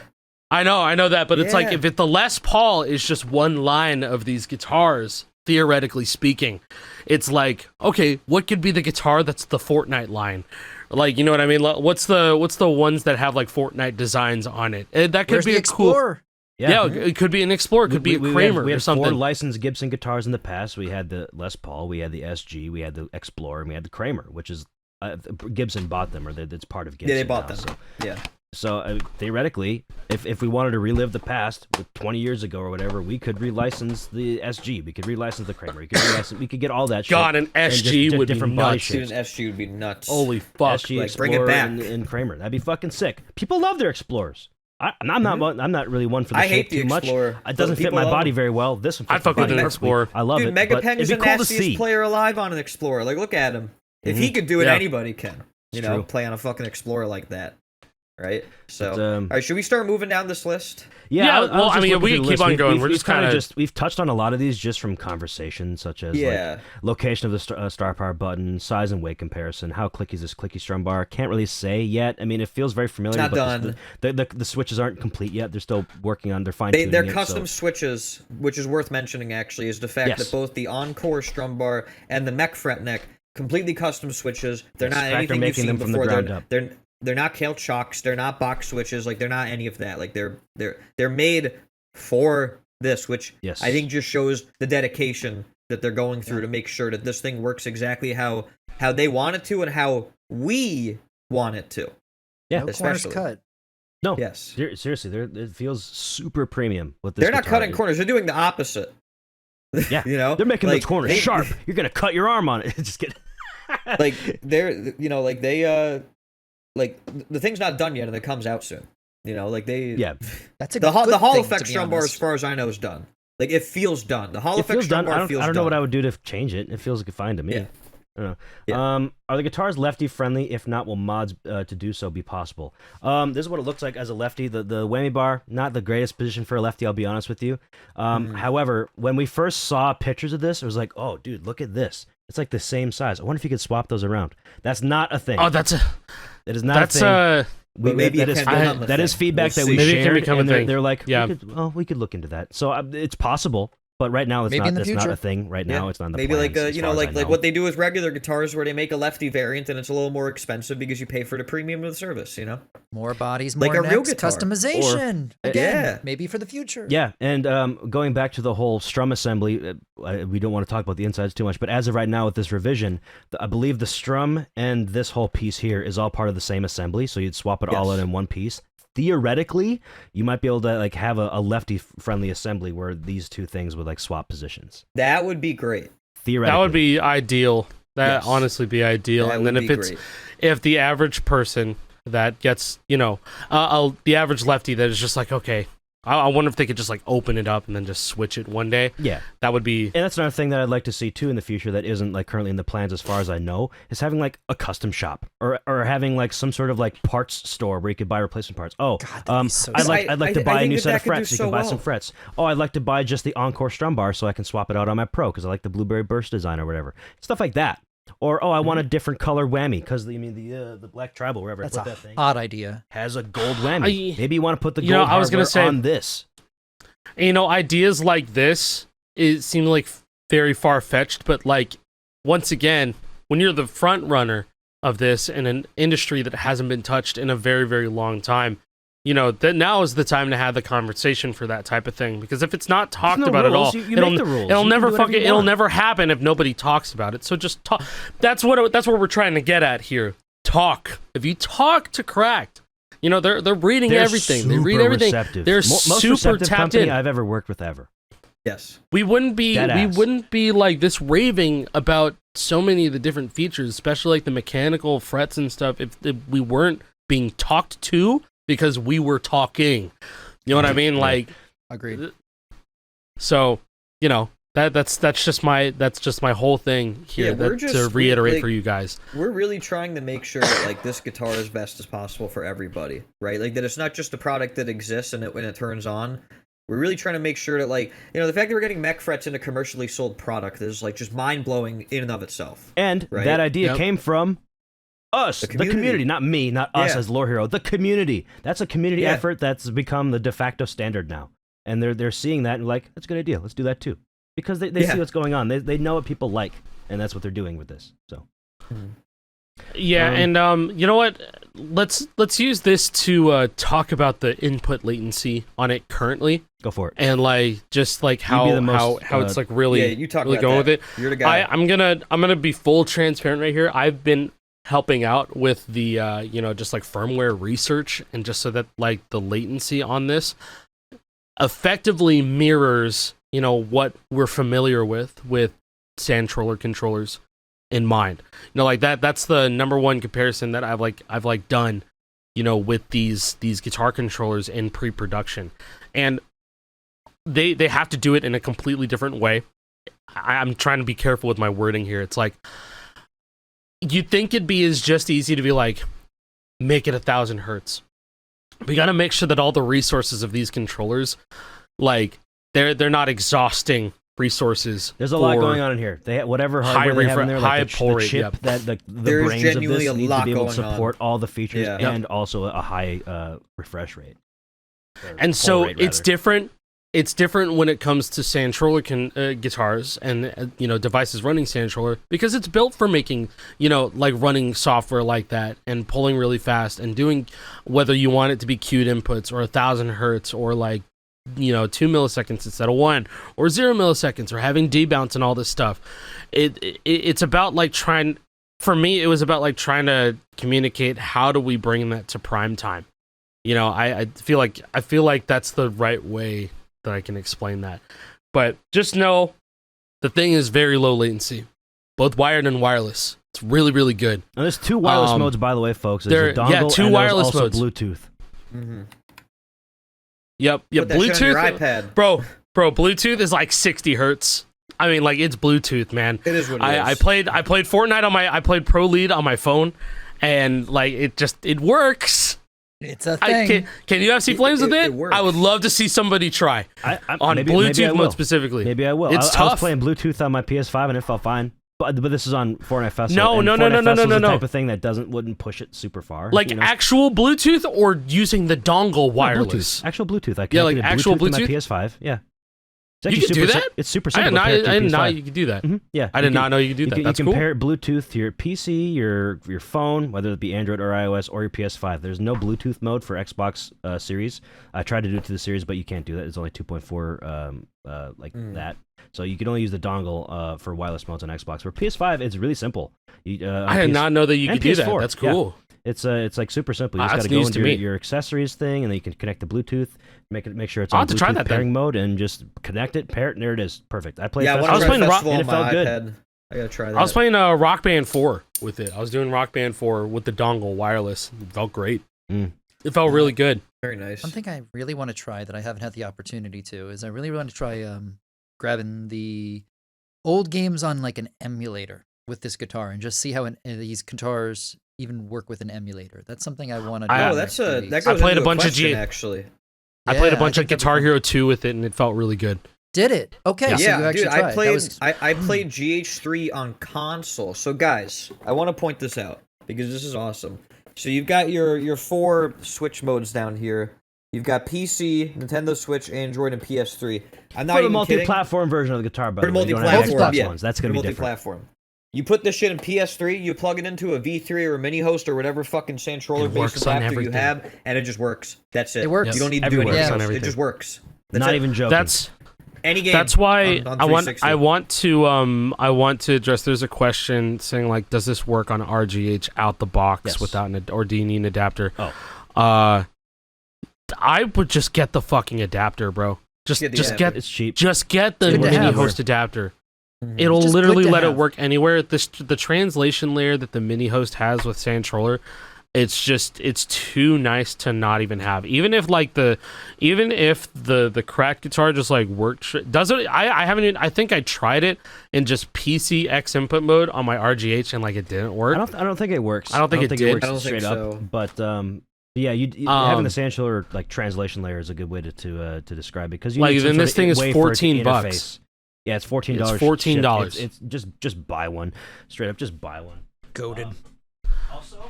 I know that, but it's like if the Les Paul is just one line of these guitars, theoretically speaking, it's like, okay, what could be the guitar that's the Fortnite line? Like, you know what I mean? What's the ones that have like Fortnite designs on it? That could be a Explorer? Cool. Yeah, it could be an Explorer, it could be a Kramer we had or something. 4 licensed Gibson guitars in the past. We had the Les Paul, we had the SG, we had the Explorer, and we had the Kramer, which is Gibson bought them, or it's part of Gibson. Yeah, they bought now, them. So. Yeah. So theoretically, if we wanted to relive the past, 20 years ago or whatever, we could relicense the SG. We could relicense the Kramer. We could get all that shit. God, an SG would be nuts. Dude, an SG would be nuts. Holy fuck! SG, like, Explorer, bring it back. and Kramer. That'd be fucking sick. People love their Explorers. I'm not really one for the shape too much. It doesn't fit my body very well. This one fits I fuck my with body an perfectly. Explorer. I love Dude, it. Megapeng is the it'd be cool to nastiest see. player alive on an Explorer. Like, look at him. If he could do it, Yeah. anybody can. True. Play on a fucking Explorer like that. right? So, But, all right, should we start moving down this list? Yeah, was well, I just mean, looking we through can the keep list. on going. We're We've just kinda- we've touched on a lot of these just from conversation, such as like location of the star power button, size and weight comparison, how clicky is this clicky strum bar. Can't really say yet. I mean, it feels very familiar, Not but done. the switches aren't complete yet. They're still working on. They're fine tuning. They're custom switches, which is worth mentioning. Actually, is the fact that both the Encore strum bar and the mech fret neck completely custom switches. They're not anything you've seen before. They're not Kale Chalks. They're not box switches. Like, they're not any of that. Like, they're made for this, which I think just shows the dedication that they're going through to make sure that this thing works exactly how they want it to and how we want it to. Yeah, no corners cut. No, yes, seriously, it feels super premium with this. They're not cutting corners. They're doing the opposite. Yeah, you know, they're making those corners sharp. You're gonna cut your arm on it. Just kidding. Like, they're, you know, like they like the thing's not done yet and it comes out soon. You know, like that's a the Hall thing, effect strum bar, as far as I know, is done. Like, it feels done. The Hall effect strum bar feels done. I don't know what I would do to change it. It feels fine to me. Yeah. I don't know. Are the guitars lefty friendly? If not, will mods to do so be possible? This is what it looks like as a lefty. The whammy bar, not the greatest position for a lefty, I'll be honest with you. However, when we first saw pictures of this, it was like, oh, dude, look at this. It's like the same size. I wonder if you could swap those around. That's not a thing. Oh, that is not a thing. Maybe that is feedback that we shared, and they're like, we could look into that. So it's possible. But right now, it's not a thing. Right now, it's not in the maybe plans, like you know, like what they do with regular guitars, where they make a lefty variant and it's a little more expensive because you pay for the premium of the service. You know, more bodies, more like a real guitar. Customization. Again, maybe for the future. Yeah, and going back to the whole strum assembly, we don't want to talk about the insides too much, but as of right now with this revision, I believe the strum and this whole piece here is all part of the same assembly, so you'd swap it all in one piece. Theoretically, you might be able to like have a lefty-friendly assembly where these two things would like swap positions. That would be great. Theoretically, that would be ideal. That honestly be ideal. And then if the average person that gets, you know, the average lefty that is just like, okay, I wonder if they could just like open it up and then just switch it one day. Yeah, that would be. And that's another thing that I'd like to see too in the future that isn't like currently in the plans as far as I know, is having like a custom shop or having like some sort of like parts store where you could buy replacement parts. Oh, God, so I'd like to buy a new set of frets. You can buy some frets. Oh, I'd like to buy just the Encore strum bar so I can swap it out on my Pro because I like the Blueberry Burst design or whatever. Stuff like that. Or I want a different color whammy because the black tribal wherever that's I put that thing hot idea has a gold whammy. Maybe you want to put the gold I was gonna say, on this. You know, ideas like this seem like very far-fetched, but like once again, when you're the front runner of this in an industry that hasn't been touched in a very, very long time, you know, that now is the time to have the conversation for that type of thing. Because if it's not talked about at all, it'll never happen if nobody talks about it. So just talk. That's what we're trying to get at here. Talk. If you talk to Cracked, you know, they're reading everything. They read everything. Receptive. They're most super tapped in. I've ever worked with ever. Yes. We wouldn't be like this raving about so many of the different features, especially like the mechanical frets and stuff, if we weren't being talked to because we were talking. You know what I mean? Like, agreed. So, you know, that's just my whole thing here. To reiterate for you guys. We're really trying to make sure that like this guitar is best as possible for everybody, right? Like that it's not just a product that exists and when it turns on. We're really trying to make sure that, like, you know, the fact that we're getting mech frets in a commercially sold product is, like, just mind-blowing in and of itself. And that idea came from us, the community, not me, not us as Lore Hero, the community. That's a community effort that's become the de facto standard now. And they're seeing that and like, that's a good idea, let's do that too. Because they see what's going on. They know what people like, and that's what they're doing with this, so... Yeah, and you know what? Let's use this to talk about the input latency on it currently. Go for it. And like just like how it's like really you talk really about going that. with it. You're the guy. I'm gonna be full transparent right here. I've been helping out with the you know, just like firmware research, and just so that like the latency on this effectively mirrors, you know, what we're familiar with Sandtroller controllers in mind. You know, like that's the number one comparison that I've done, you know, with these guitar controllers in pre-production. And they have to do it in a completely different way. I'm trying to be careful with my wording here. It's like, you'd think it'd be just easy to be like, make it 1,000 hertz. we got to make sure that all the resources of these controllers, like they're not exhausting resources. There's a lot going on in here. They whatever hardware they have in there, like the chip, that the brains of this needs to be able to support all the features and also a high refresh rate. And so it's different. It's different when it comes to Sandtroller guitars and devices running Sandtroller, because it's built for making like running software like that and pulling really fast and doing, whether you want it to be queued inputs or 1,000 hertz or like 2 milliseconds instead of 1 or 0 milliseconds or having debounce and all this stuff. It's about like trying. For me, it was about like trying to communicate how do we bring that to prime time. I feel like that's the right way that I can explain that. But just know the thing is very low latency, both wired and wireless. It's really, really good. And there's 2 wireless modes, by the way, folks. There's a dongle 2 and wireless also modes. Bluetooth. Mm-hmm. Yep. Put that shit on your Bluetooth, iPad. bro. Bluetooth is like 60 hertz. I mean, like, it's Bluetooth, man. It is what it is. I played Fortnite I played Pro Lead on my phone, and like it works. It's a thing. Can UFC Flames with it? It works. I would love to see somebody try on maybe Bluetooth I mode will. specifically. Maybe I will. It's I tough. was playing Bluetooth on my PS5 and it felt fine. But this is on Fortnite Festival. No, and no, Fortnite no, Festival's the no. type of thing that wouldn't push it super far. Like actual Bluetooth or using the dongle wireless? Bluetooth. Actual Bluetooth. I like connected actual Bluetooth to my Bluetooth? PS5. Yeah. You can do that? It's super I simple. didn't know you could do that. Yeah. I did not know you could do that. That's you cool. compare Bluetooth to your PC, your phone, whether it be Android or iOS, or your PS5. There's no Bluetooth mode for Xbox Series. I tried to do it to the Series, but you can't do that. It's only 2.4 that. So you can only use the dongle for wireless modes on Xbox. For PS5, it's really simple. I did not know that you could do that. That's cool. Yeah. It's like super simple. You just got to go into your accessories thing, and then you can connect the Bluetooth, make sure it's on Bluetooth pairing mode, and just connect it, pair it, and there it is. Perfect. I played. I was playing Rock, and it felt good. iPad. I gotta try that. I was playing Rock Band 4 with it. I was doing Rock Band 4 with the dongle wireless. It felt great. It felt really good. Very nice. One thing I really want to try that I haven't had the opportunity to is I really want to try grabbing the old games on like an emulator with this guitar and just see how these guitars even work with an emulator. That's something I want to do. Oh, that goes I played into a bunch question, of actually. I played a bunch of Guitar Hero 2 with it, and it felt really good. Did it? Okay, so you actually dude, tried. I played GH3 on console. So guys, I want to point this out because this is awesome. So you've got your 4 Switch modes down here. You've got PC, Nintendo Switch, Android, and PS3. I'm not for the even multi-platform version of the guitar, by the way. Multi-platform, Xbox ones. That's gonna be different. Multi-platform. You put this shit in PS3, you plug it into a V3 or a mini host or whatever fucking Sandtroller-based adapter you have, and it just works. That's it. It works. You don't need to do anything else. On It just works. That's Not it. even joking. That's any game. That's why on I 360. want to address. There's a question saying like, does this work on RGH out the box without or do you need an adapter? I would just get the fucking adapter, bro. Just get it's cheap. Just get the mini host adapter. Mm-hmm. It'll Just literally good to let have. it work anywhere. The translation layer that the mini host has with Sandtroller, it's too nice to not even have. Even if the cracked guitar just like worked, does it? I haven't even. I think I tried it in just PC X input mode on my RGH and like it didn't work. I don't think it works. I don't think it did. works I don't think straight so. up. But yeah, having the Sandtroller like translation layer is a good way to describe it because you like need some then this sort of thing is way for it to $14. interface. Yeah, it's $14. It's $14. It's just buy one. Straight up, just buy one. Goated. Also,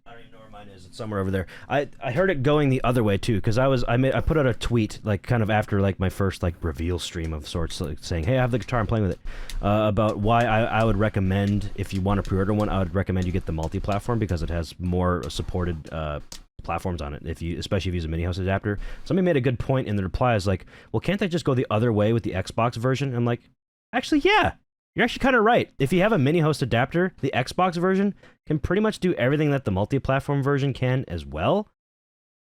I don't even know where mine is. It's somewhere over there. I heard it going the other way too because I put out a tweet like kind of after like my first like reveal stream of sorts, like saying, hey, I have the guitar, I'm playing with it, about why I would recommend if you want to pre-order one, I would recommend you get the multi-platform because it has more supported platforms on it, especially if you use a mini host adapter. Somebody made a good point in the replies like, well, can't they just go the other way with the Xbox version? I'm like, actually, yeah, you're actually kind of right. If you have a mini host adapter, the Xbox version can pretty much do everything that the multi-platform version can as well.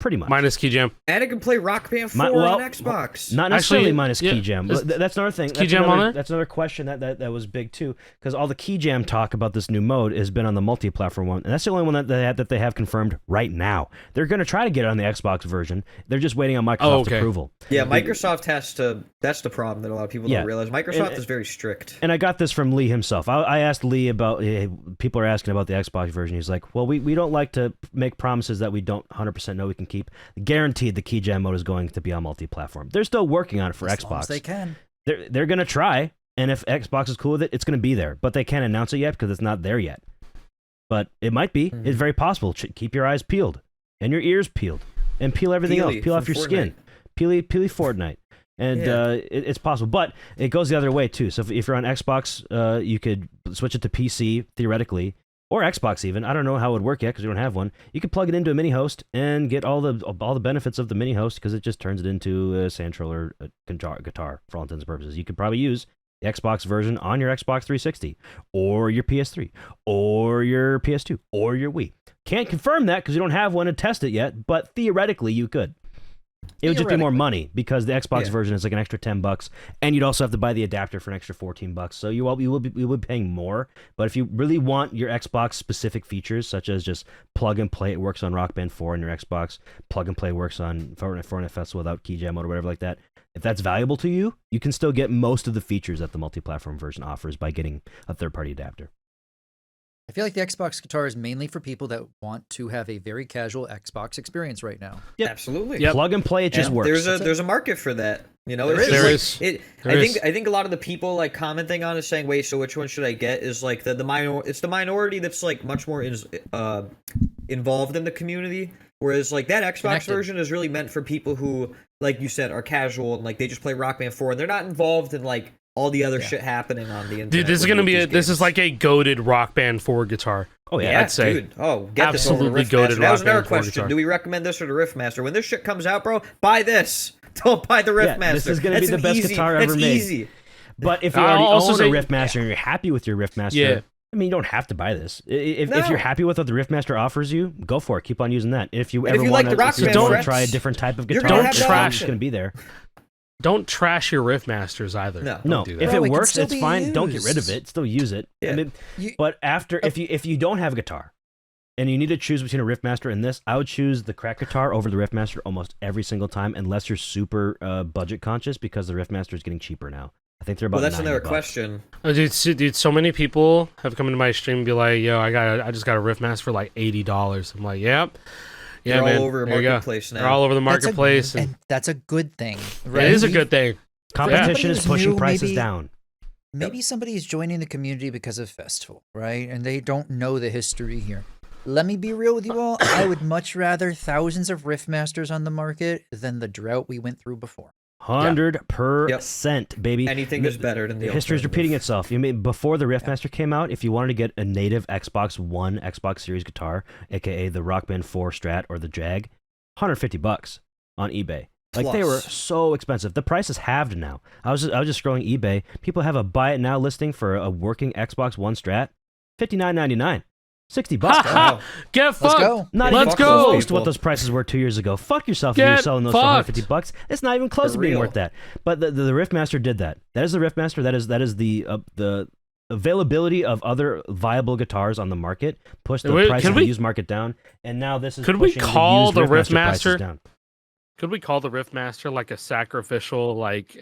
Pretty much. Minus Keyjam. And it can play Rock Band 4 on Xbox. Not necessarily Actually, minus yeah, Keyjam. That's another thing. Keyjam on there? That's another question that was big too, because all the Keyjam talk about this new mode has been on the multi-platform one, and that's the only one that they have confirmed right now. They're going to try to get it on the Xbox version. They're just waiting on Microsoft's approval. Yeah, Microsoft has to. That's the problem that a lot of people don't realize. Microsoft is very strict. And I got this from Lee himself. I asked Lee about, people are asking about the Xbox version. He's like, well, we don't like to make promises that we don't 100% know we can keep. Guaranteed, the Keyjam mode is going to be on multi-platform. They're still working on it for as Xbox. long as they can. They're gonna try, and if Xbox is cool with it, it's gonna be there. But they can't announce it yet because it's not there yet. But it might be. It's very possible. Keep your eyes peeled and your ears peeled, and peel everything else. Peel off your skin. Peely Fortnite. And it's possible, but it goes the other way too. So if you're on Xbox, you could switch it to PC theoretically, or Xbox even. I don't know how it would work yet because we don't have one. You could plug it into a mini host and get all the benefits of the mini host because it just turns it into a Sandtroll or a guitar for all intents and purposes. You could probably use the Xbox version on your Xbox 360 or your PS3 or your PS2 or your Wii. Can't confirm that because you don't have one to test it yet, but theoretically you could. It would just be more money because the Xbox version is like an extra $10, and you'd also have to buy the adapter for an extra $14. So you will be paying more. But if you really want your Xbox specific features, such as just plug and play, it works on Rock Band 4 on your Xbox. Plug and play works on Fortnite Festival without Keyjam mode or whatever like that. If that's valuable to you, you can still get most of the features that the multi-platform version offers by getting a third-party adapter. I feel like the Xbox guitar is mainly for people that want to have a very casual Xbox experience right now. Yep. Absolutely. Yep. Plug and play, it just works. There's a market for that. You know, There is. I think a lot of the people like commenting on it saying, "Wait, so which one should I get?" is like the it's the minority that's like much more involved in the community. Whereas like that Xbox version is really meant for people who, like you said, are casual and like they just play Rock Band 4 and they're not involved in like all the other shit happening on the internet. Dude, this is gonna be this is like a goated Rock Band 4 guitar. Oh yeah, I'd say. Dude. Oh, get absolutely this over to Riffmaster. goated. That was another Rock Band 4 question. guitar. Do we recommend this or the Riffmaster? When this shit comes out, bro, buy this. Don't buy the Riffmaster. Yeah, this is gonna be the best guitar ever made. Easy. But if you already own a Riffmaster and you're happy with your Riffmaster, I mean, you don't have to buy this. If you're happy with what the Riffmaster offers you, go for it. Keep on using that. If you ever want to try a different type of guitar, don't trash. It's going to be there. Don't trash your Riffmasters either. No. If it works, it's fine. Don't get rid of it. Still use it. Yeah. I mean, but if you don't have a guitar and you need to choose between a Riffmaster and this, I would choose the crack guitar over the Riffmaster almost every single time, unless you're super budget conscious, because the Riffmaster is getting cheaper now. I think they're about. Well, that's another $90. question. Oh, dude, so many people have come into my stream and be like, "Yo, I just got a Riffmaster for like $80." I'm like, "Yep, yeah, they're man." All over marketplace now. They're all over the marketplace, and that's a good thing. Right? It is a good thing. Competition is pushing prices down. Maybe somebody is joining the community because of Festival, right? And they don't know the history here. Let me be real with you all. I would much rather thousands of Riffmasters on the market than the drought we went through before. 100%, baby. Anything is better than the history is repeating itself. You mean before the Riffmaster came out, if you wanted to get a native Xbox One, Xbox Series guitar, aka the Rock Band 4 Strat or the Jag, $150 on eBay. Like they were so expensive. The price is halved now. I was just scrolling eBay. People have a buy it now listing for a working Xbox One Strat, $59.99. $60. Wow. Get fucked. Let's go. Not Let's even go. close to what those prices were 2 years ago. Fuck yourself if you're selling those for $150. It's not even close to being worth that. But the Riffmaster did that. That is the Riffmaster. That is the availability of other viable guitars on the market. Push the price of the used market down, and now this is could we call the Riffmaster down. Could we call the Riffmaster like a sacrificial, like,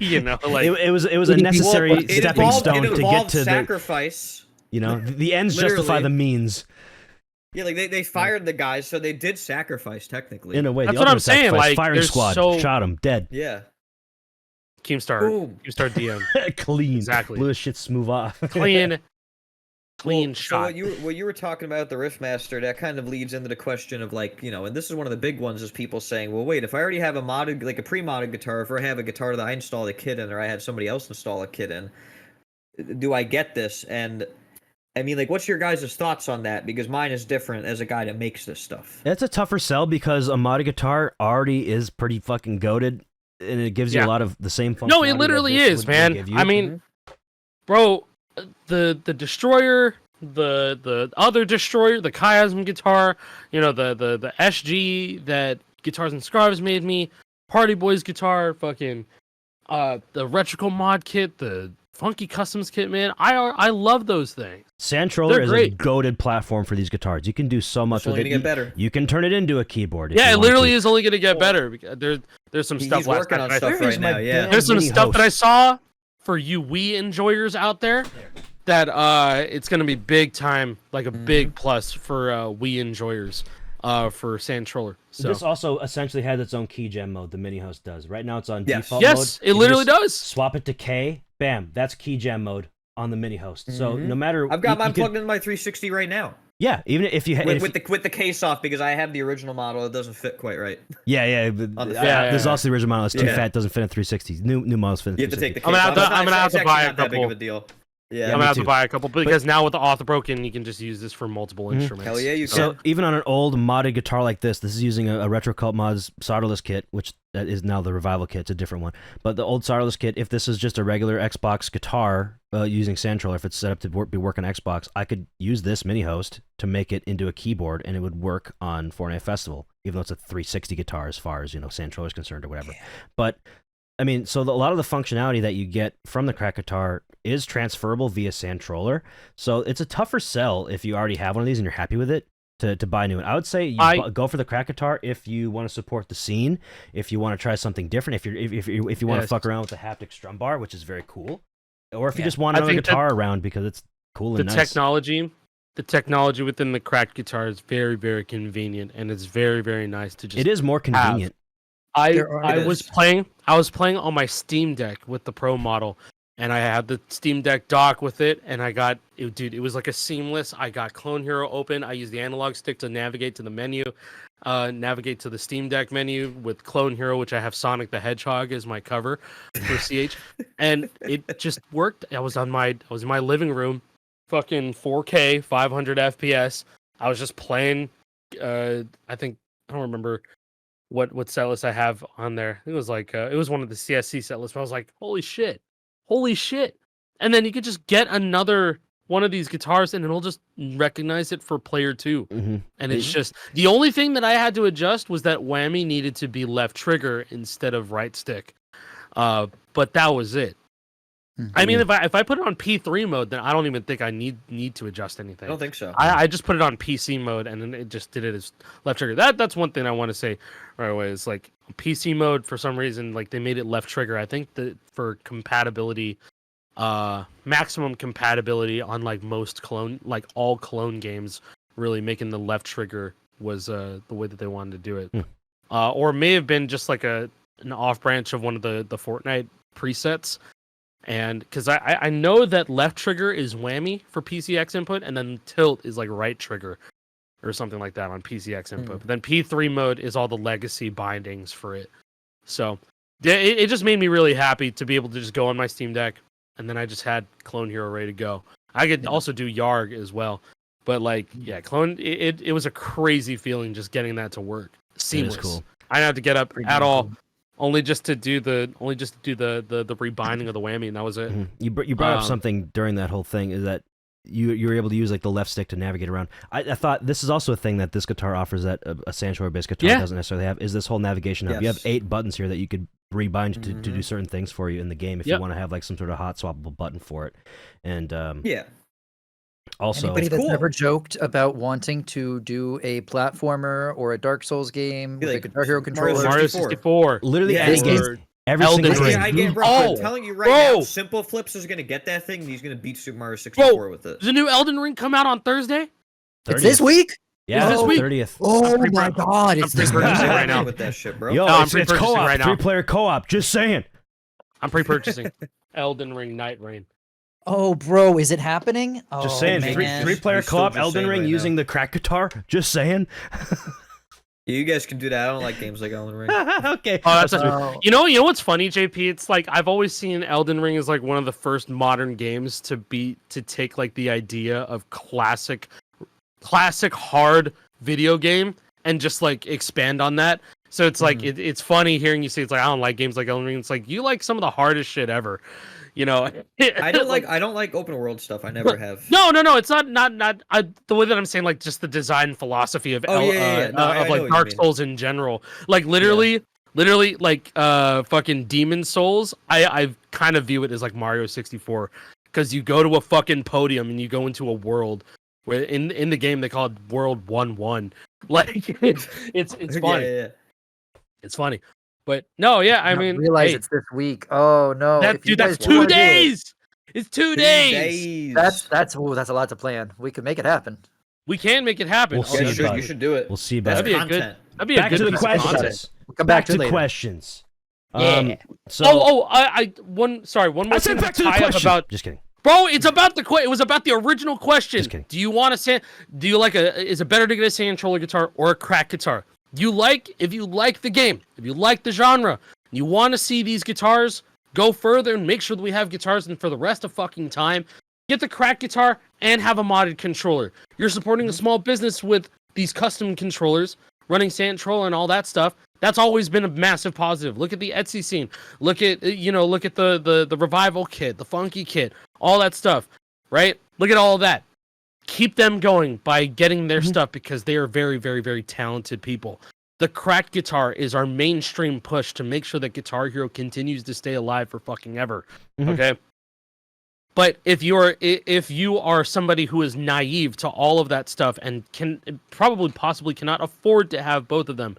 you know, like it was a necessary stepping stone to get to sacrifice. You know, the ends justify the means. Yeah, like they fired the guys, so they did sacrifice technically. In a way, that's what I'm saying. Like, firing squad shot him dead. Yeah. Keemstar DM. Clean. Exactly. Blew his shit smooth off. Clean shot. So what you were talking about the Riffmaster, that kind of leads into the question of like, you know, and this is one of the big ones, is people saying, well, wait, if I already have a modded, like a pre-modded guitar, if I have a guitar that I installed a kit in, or I had somebody else install a kit in, do I get this? And I mean, like, what's your guys' thoughts on that? Because mine is different as a guy that makes this stuff. It's a tougher sell because a modded guitar already is pretty fucking goated, and it gives you a lot of the same functionality. No, it literally is, man. I mean, bro, the Destroyer, the other Destroyer, the Chiasm guitar, you know, the SG that Guitars and Scarves made me, Party Boys guitar, fucking the Retrical mod kit, the Funky Customs kit, man. I love those things. Sandtroller is a goated platform for these guitars. You can do so much with it. Get better. You can turn it into a keyboard. Yeah, it literally is only going to get better. There's some stuff. He's working on stuff right now. Yeah, there's some stuff that I saw for you Wii enjoyers out there that it's going to be big time, like a big plus for Wii enjoyers. for Sand Troller. So This also essentially has its own Keyjam mode. The mini host does. Right now, it's on default yes, mode. it literally just does. Swap it to K. Bam. That's Keyjam mode on the mini host. So no matter, I've got mine plugged into my 360 right now. Yeah, even if you with the case off because I have the original model, it doesn't fit quite right. Yeah. There's also the original model. It's too fat. Doesn't fit in 360. New models fit in 360. You have to take the case I'm gonna have to buy a couple. That big of a deal. Yeah, I'm gonna have to buy a couple because now with the auth broken, you can just use this for multiple instruments. Hell yeah, you can. So even on an old modded guitar like this is using a Retro Cult Mods solderless kit, which that is now the Revival kit. It's a different one. But the old solderless kit, if this is just a regular Xbox guitar using Sand Troller, if it's set up to be working Xbox, I could use this mini host to make it into a keyboard, and it would work on Fortnite Festival, even though it's a 360 guitar as far as Sand Troller is concerned or whatever. Yeah. But I mean, so a lot of the functionality that you get from the Cracked Guitar is transferable via Sand Troller. So it's a tougher sell if you already have one of these and you're happy with it to buy a new one. I would say go for the Cracked Guitar if you want to support the scene, if you want to try something different, if you want to fuck around with the haptic strum bar, which is very cool, or if you just want another guitar around because it's cool and nice. The technology within the Cracked Guitar is very, very convenient, and it's very, very nice to just. It is more convenient. I was playing on my Steam Deck with the Pro model, and I had the Steam Deck dock with it, and it was like a seamless. I got Clone Hero open. I used the analog stick to navigate to the menu, navigate to the Steam Deck menu with Clone Hero, which I have Sonic the Hedgehog as my cover for CH, and it just worked. I was in my living room, fucking 4K, 500 FPS. I was just playing. I don't remember what set list I have on there. It was like it was one of the CSC set lists. But I was like, holy shit. And then you could just get another one of these guitars and it'll just recognize it for player 2. And it's just the only thing that I had to adjust was that whammy needed to be left trigger instead of right stick. But that was it. I mean, if I put it on P3 mode, then I don't even think I need to adjust anything. I don't think so. I just put it on PC mode, and then it just did it as left trigger. That's one thing I want to say right away. Is like PC mode for some reason, like they made it left trigger. I think that for compatibility, maximum compatibility on like most clone, like all clone games, really making the left trigger was the way that they wanted to do it. Or it may have been just like an off branch of one of the Fortnite presets. And because I know that left trigger is whammy for PCX input, and then tilt is like right trigger or something like that on PCX input. But then P3 mode is all the legacy bindings for it. So it just made me really happy to be able to just go on my Steam Deck, and then I just had Clone Hero ready to go. I could also do Yarg as well. But like, Clone, it was a crazy feeling just getting that to work. Seamless. Cool. I didn't have to get up at all. Only just to do the rebinding of the whammy, and that was it. You brought up something during that whole thing, is that you were able to use like the left stick to navigate around. I thought this is also a thing that this guitar offers that a Sand Troller based guitar doesn't necessarily have, is this whole navigation hub. You have 8 buttons here that you could rebind to do certain things for you in the game if you want to have like some sort of hot swappable button for it. And also, anybody that's ever joked about wanting to do a platformer or a Dark Souls game with a Guitar Hero controller, Mario 64, literally any game, every Elden single Ring. game. I'm telling you right now, Simple Flips is gonna get that thing, and he's gonna beat Super Mario 64 with it. Does the new Elden Ring come out on Thursday? 30th. It's this week. Yeah, this week. 30th. Oh my god, it's this week right now with that shit, bro. Yo, I'm it's pre-purchasing co-op, right now. 3-player co-op. Just saying. I'm pre-purchasing Elden Ring Night Rain. Oh, bro, is it happening? Just saying, man. 3-player co-op Elden Ring using the Cracked Guitar. Just saying. You guys can do that. I don't like games like Elden Ring. Okay. You know what's funny, JP? It's like I've always seen Elden Ring as like one of the first modern games to take like the idea of classic hard video game and just like expand on that. So it's like it's funny hearing you say it's like I don't like games like Elden Ring. It's like you like some of the hardest shit ever. You know, I don't like open world stuff. I never have. No. It's not the way that I'm saying, like just the design philosophy of like Dark Souls in general. Like literally, like fucking Demon Souls. I kind of view it as like Mario 64 because you go to a fucking podium and you go into a world where in the game they call it World 1-1. Like it's funny. Yeah. It's funny. But no, I mean, realize it's this week. Oh no, that's 2 days. It's 2 days. That's a lot to plan. We could make it happen. We can make it happen. We'll see. Yeah, you should do it. We'll see about That'd it. be a good. Content. That'd be Back a good to the piece of content. questions. We'll come Back to it the later. questions. Yeah. So One more I thing said back to to the tie up question. about. Just kidding. Bro, it's about the it was about the original question. Just kidding. Do you want do you like is it better to get a sand troller guitar or a crack guitar? If you like the game, if you like the genre, and you want to see these guitars go further and make sure that we have guitars and for the rest of fucking time, get the crack guitar and have a modded controller. You're supporting a small business with these custom controllers, running sand troller and all that stuff. That's always been a massive positive. Look at the Etsy scene. Look at the revival kit, the funky kit, all that stuff, right? Look at all of that. Keep them going by getting their stuff because they are very, very, very talented people. The cracked guitar is our mainstream push to make sure that Guitar Hero continues to stay alive for fucking ever. Okay? But if you are somebody who is naive to all of that stuff and possibly cannot afford to have both of them,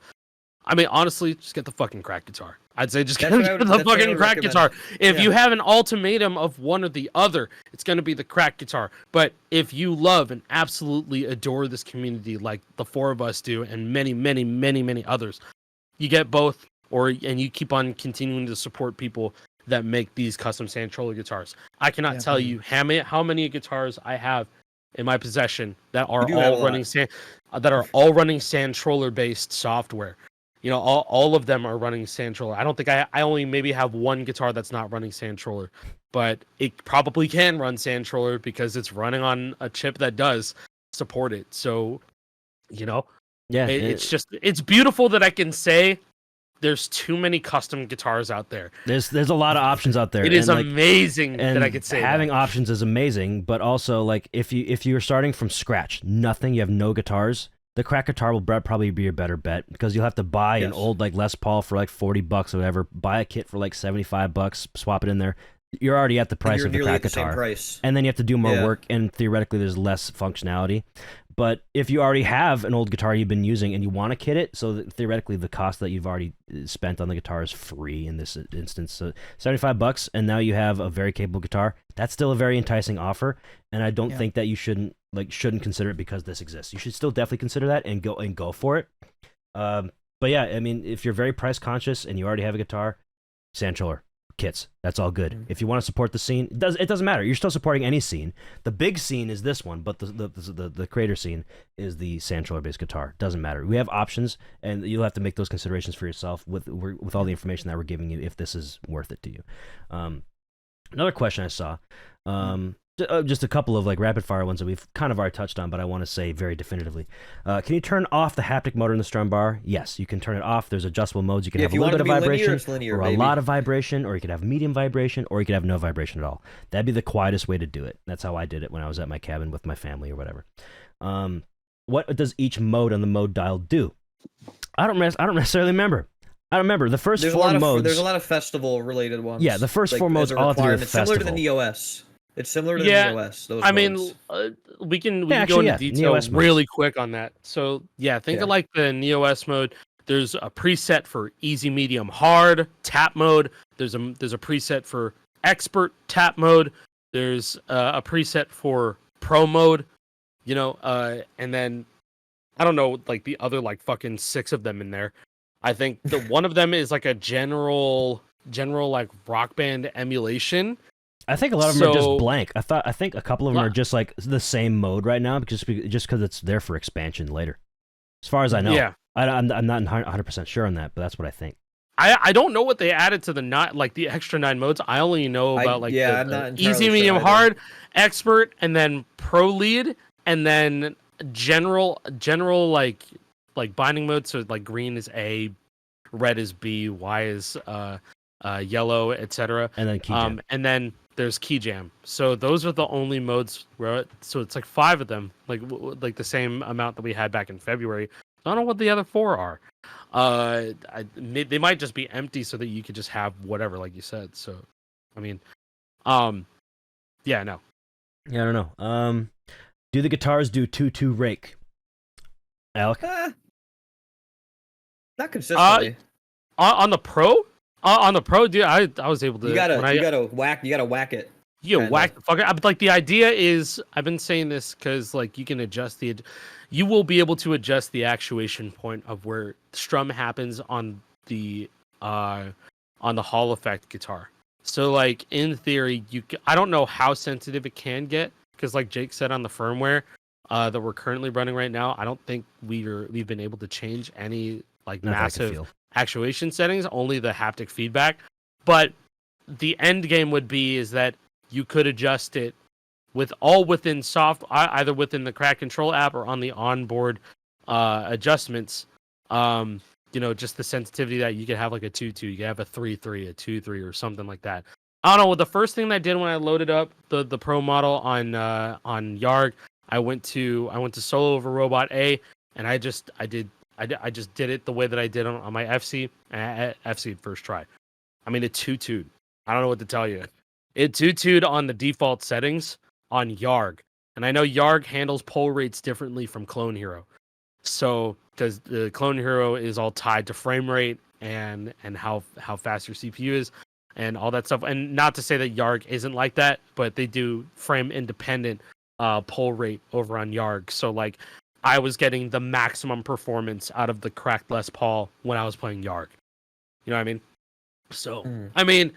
I mean, honestly, just get the fucking crack guitar. I'd say just get the fucking crack guitar. If you have an ultimatum of one or the other, it's going to be the crack guitar. But if you love and absolutely adore this community like the four of us do and many, many, many, many others, you get both and you keep on continuing to support people that make these custom sand troller guitars. I cannot tell you how many guitars I have in my possession that are all running sand troller based software. You know, all of them are running sand troller. I don't think I only maybe have one guitar that's not running sand troller, but it probably can run sand troller because it's running on a chip that does support it. So, you know, it's beautiful that I can say there's too many custom guitars out there. There's a lot of options out there. It is amazing and that I could say having that. options is amazing, but also like if you're starting from scratch, nothing, you have no guitars, the crack guitar will probably be your better bet because you'll have to buy an old like Les Paul for like $40 or whatever, buy a kit for like $75, swap it in there. You're already at the price of the crack guitar, and then you have to do more work, and theoretically there's less functionality. But if you already have an old guitar you've been using and you want to kit it, so that theoretically the cost that you've already spent on the guitar is free in this instance. So $75, and now you have a very capable guitar. That's still a very enticing offer, and I don't think that you shouldn't consider it because this exists. You should still definitely consider that and go for it. But yeah, I mean, if you're very price conscious and you already have a guitar, sand troller kits, that's all good. If you want to support the scene, it doesn't matter. You're still supporting any scene. The big scene is this one, but the creator scene is the sand troller based guitar. Doesn't matter. We have options, and you'll have to make those considerations for yourself with all the information that we're giving you if this is worth it to you. Another question I saw, just a couple of like rapid fire ones that we've kind of already touched on, but I want to say very definitively. Can you turn off the haptic motor in the strum bar? Yes, you can turn it off. There's adjustable modes. You can have a little bit of vibration, or a lot of vibration, or you could have medium vibration, or you could have no vibration at all. That'd be the quietest way to do it. That's how I did it when I was at my cabin with my family or whatever. What does each mode on the mode dial do? I don't necessarily remember. I don't remember the first four modes. There's a lot of festival related ones. Yeah, the first four modes all have to do with festival. Similar to the NEOS. It's similar to the NEOS. Those modes. We can go into detail really quick on that. So think of like the NEOS mode. There's a preset for easy, medium, hard tap mode. There's a preset for expert tap mode. There's a preset for pro mode. You know, and then I don't know, like the other like fucking 6 of them in there. I think the one of them is like a general like rock band emulation. I think a lot of them are just blank. I think a couple of them are just like the same mode right now, just because it's there for expansion later. As far as I know, I'm not 100% sure on that, but that's what I think. I don't know what they added to the extra 9 modes. I only know about like the easy, medium, hard, expert, and then pro lead, and then general like binding mode. So like green is A, red is B, Y is yellow, etc. And then Keyjam. And then there's Keyjam. So those are the only modes so it's like 5 of them, like the same amount that we had back in February. I don't know what the other 4 are. They might just be empty so that you could just have whatever, like you said. So, I mean, no. Yeah, I don't know. Do the guitars do 2/2 rake? Alec? Not consistently. On the pro? On the pro, dude, I was able to. You gotta whack it. You Kinda. whack the fucker. Like the idea is, I've been saying this because like you can adjust you will be able to adjust the actuation point of where strum happens on the Hall effect guitar. So like in theory, I don't know how sensitive it can get because like Jake said on the firmware that we're currently running right now, I don't think we've been able to change any like massive actuation settings, only the haptic feedback. But the end game would be is that you could adjust it within either within the Crack Control app or on the onboard adjustments. Just the sensitivity that you could have like a 2-2, you could have a 3-3, a 2-3, or something like that. I don't know. The first thing that I did when I loaded up the Pro model on Yarg, I went to solo over Robot A, and I just did it the way that I did on my FC, and I FC'd first try. I mean, it 2-2'd. I don't know what to tell you. It 2-2'd on the default settings on Yarg. And I know Yarg handles pull rates differently from Clone Hero. So, because the Clone Hero is all tied to frame rate and how fast your CPU is and all that stuff. And not to say that Yarg isn't like that, but they do frame independent pull rate over on Yarg. So, like, I was getting the maximum performance out of the cracked Les Paul when I was playing Yarg. You know what I mean? So, I mean,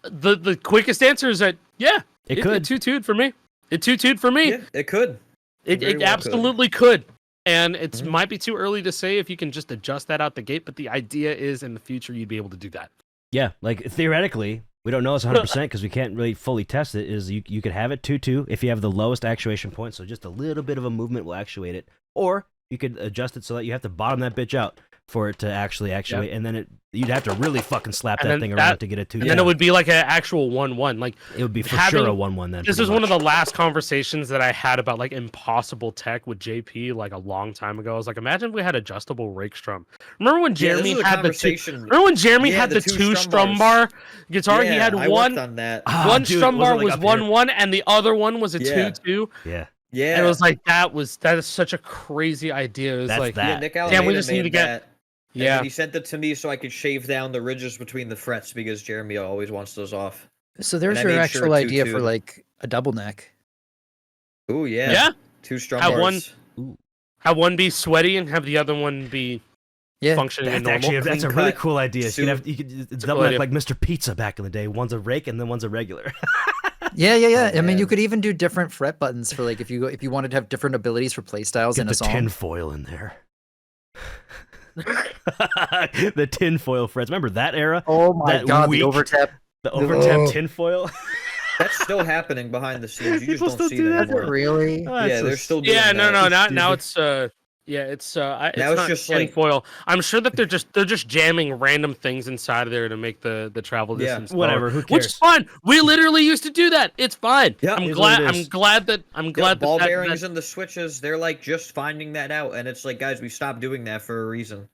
the quickest answer is that, yeah, it could. It 2-2'd for me. It 2-2'd for me. Yeah, it could. It absolutely could. And it might be too early to say if you can just adjust that out the gate, but the idea is in the future you'd be able to do that. Yeah, like theoretically, we don't know it's 100% because we can't really fully test it, is you could have it 2-2 if you have the lowest actuation point, so just a little bit of a movement will actuate it. Or you could adjust it so that you have to bottom that bitch out for it to actually actuate, and then you'd have to really fucking slap that thing around to get it 2-2. And then it would be like an actual 1-1. Like it would be for sure a 1-1 then. This is one of the last conversations that I had about like impossible tech with JP like a long time ago. I was like, imagine if we had adjustable rake strum. Remember when Jeremy had the two strum bar guitar? Yeah, he had I one on that. One strum bar was 1-1 and the other one was a 2-2. Yeah. Yeah. And it was like that is such a crazy idea. It was like Nick Alameda damn, we just need to get that. Yeah, he sent it to me so I could shave down the ridges between the frets because Jeremy always wants those off. So there's your actual idea for like a double neck. Ooh, yeah. Yeah. 2 strum bars. Have one be sweaty and have the other one be functioning and normal. That's a really cool idea. You could double neck like Mr. Pizza back in the day. One's a rake and then one's a regular. Yeah. I mean, you could even do different fret buttons for like if you wanted to have different abilities for play styles in a song. Get the tin foil in there. The tinfoil frets. Remember that era? Oh my god, the overtap. The overtap tinfoil. That's still happening behind the scenes. You just don't see that anymore. Really? Oh, yeah, they're still doing that. Now it's it's not just tinfoil. I'm sure that they're just jamming random things inside of there to make the travel distance. Whatever, who cares? Which is fine. We literally used to do that. It's fine. Yeah, I'm glad that ball bearings and the switches, they're like just finding that out, and it's like, guys, we stopped doing that for a reason.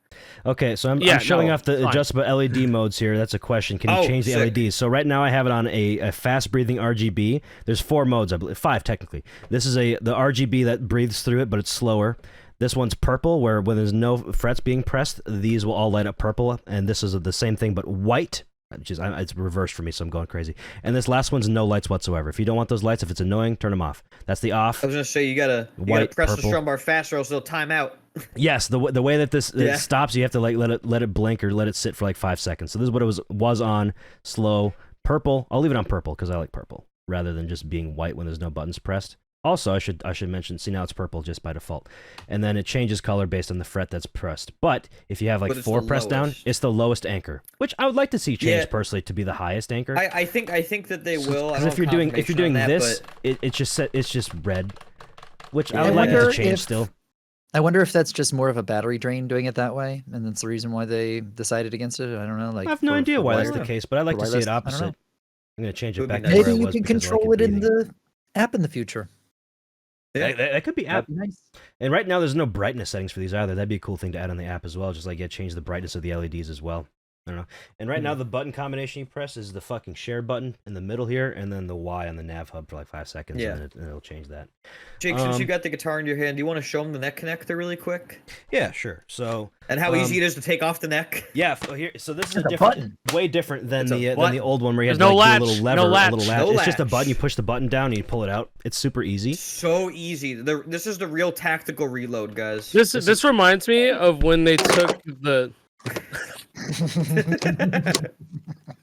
Okay, so I'm showing off the adjustable LED modes here. That's a question. Can you change the LEDs? So right now I have it on a fast-breathing RGB. There's 4 modes, I believe. 5, technically. This is the RGB that breathes through it, but it's slower. This one's purple, where when there's no frets being pressed, these will all light up purple. And this is the same thing, but white. It's reversed for me, so I'm going crazy. And this last one's no lights whatsoever. If you don't want those lights, if it's annoying, turn them off. That's the off. I was gonna say you gotta press the strum bar faster, or else they'll time out. Yes, the way that this it stops, you have to like let it blink or let it sit for like 5 seconds. So this is what it was on slow purple. I'll leave it on purple because I like purple rather than just being white when there's no buttons pressed. Also, I should mention, see now it's purple just by default. And then it changes color based on the fret that's pressed. But if you have like 4 pressed down, it's the lowest anchor, which I would like to see change personally to be the highest anchor. I think that they will. Because if you're doing this, it's just red, which I would like it to change still. I wonder if that's just more of a battery drain doing it that way, and that's the reason why they decided against it. I don't know. Like I have no idea why that's the case, but I'd like to see it opposite. I'm going to change it back to where maybe it you was can because control it in the app in the future. Yeah. That could be app. Nice. And right now, there's no brightness settings for these either. That'd be a cool thing to add on the app as well. Just like change the brightness of the LEDs as well. I don't know. And right now, the button combination you press is the fucking share button in the middle here, and then the Y on the nav hub for like 5 seconds, Yeah. and then it'll change that. Jake, since you got the guitar in your hand, do you want to show them the neck connector really quick? Yeah, sure. So and how easy it is to take off the neck. Yeah. So this is a button. way different than the old one where you had There's to, no like, do a latch, little lever, no latch. a little latch. No It's just a latch. button. You push the button down and you pull it out. It's super easy. So easy. This is the real tactical reload, guys. This reminds me of when they took the.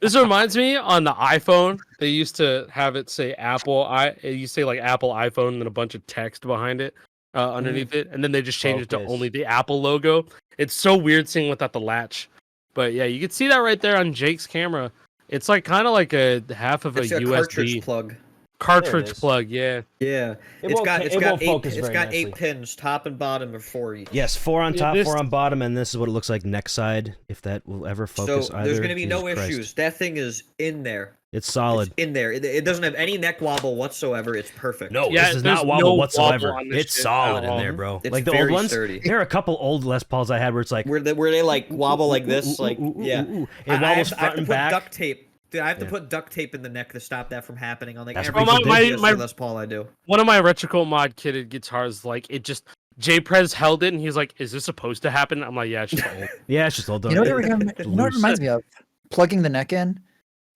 This reminds me on the iPhone. They used to have it say Apple. It used to say like Apple iPhone and then a bunch of text behind it, underneath it, and then they just changed it to only the Apple logo. It's so weird seeing without the latch, but yeah, you can see that right there on Jake's camera. It's like kind of like a half of It's a a USB cartridge plug. cartridge plug. Yeah. Yeah, It's got 8 pins, top and bottom are 4 each. Yes, 4 on Yeah, top, this- 4 on bottom, and this is what it looks like next side. If that will ever focus So either. there's gonna be no Jesus Christ. issues. That thing is in there. It's solid. It's in there. It doesn't have any neck wobble whatsoever. It's perfect. No, Yeah, this is there's not no wobble wobble whatsoever. on this It's shit solid at in all. there, bro. It's Like the old very ones. sturdy. There are a couple old Les Pauls I had where it's like Where they like wobble like this, like yeah. It wobbles I have front to and put back. duct tape. Dude, I have to put duct tape in the neck to stop that from happening on like That's every what people did. My- Les Paul I do. One of my Retrocoat mod kitted guitars, like it just J-Prez held it and he's like, "Is this supposed to happen?" I'm like, "Yeah, it's just old." Yeah, it's just old. You know what it reminds me of? Plugging the neck in.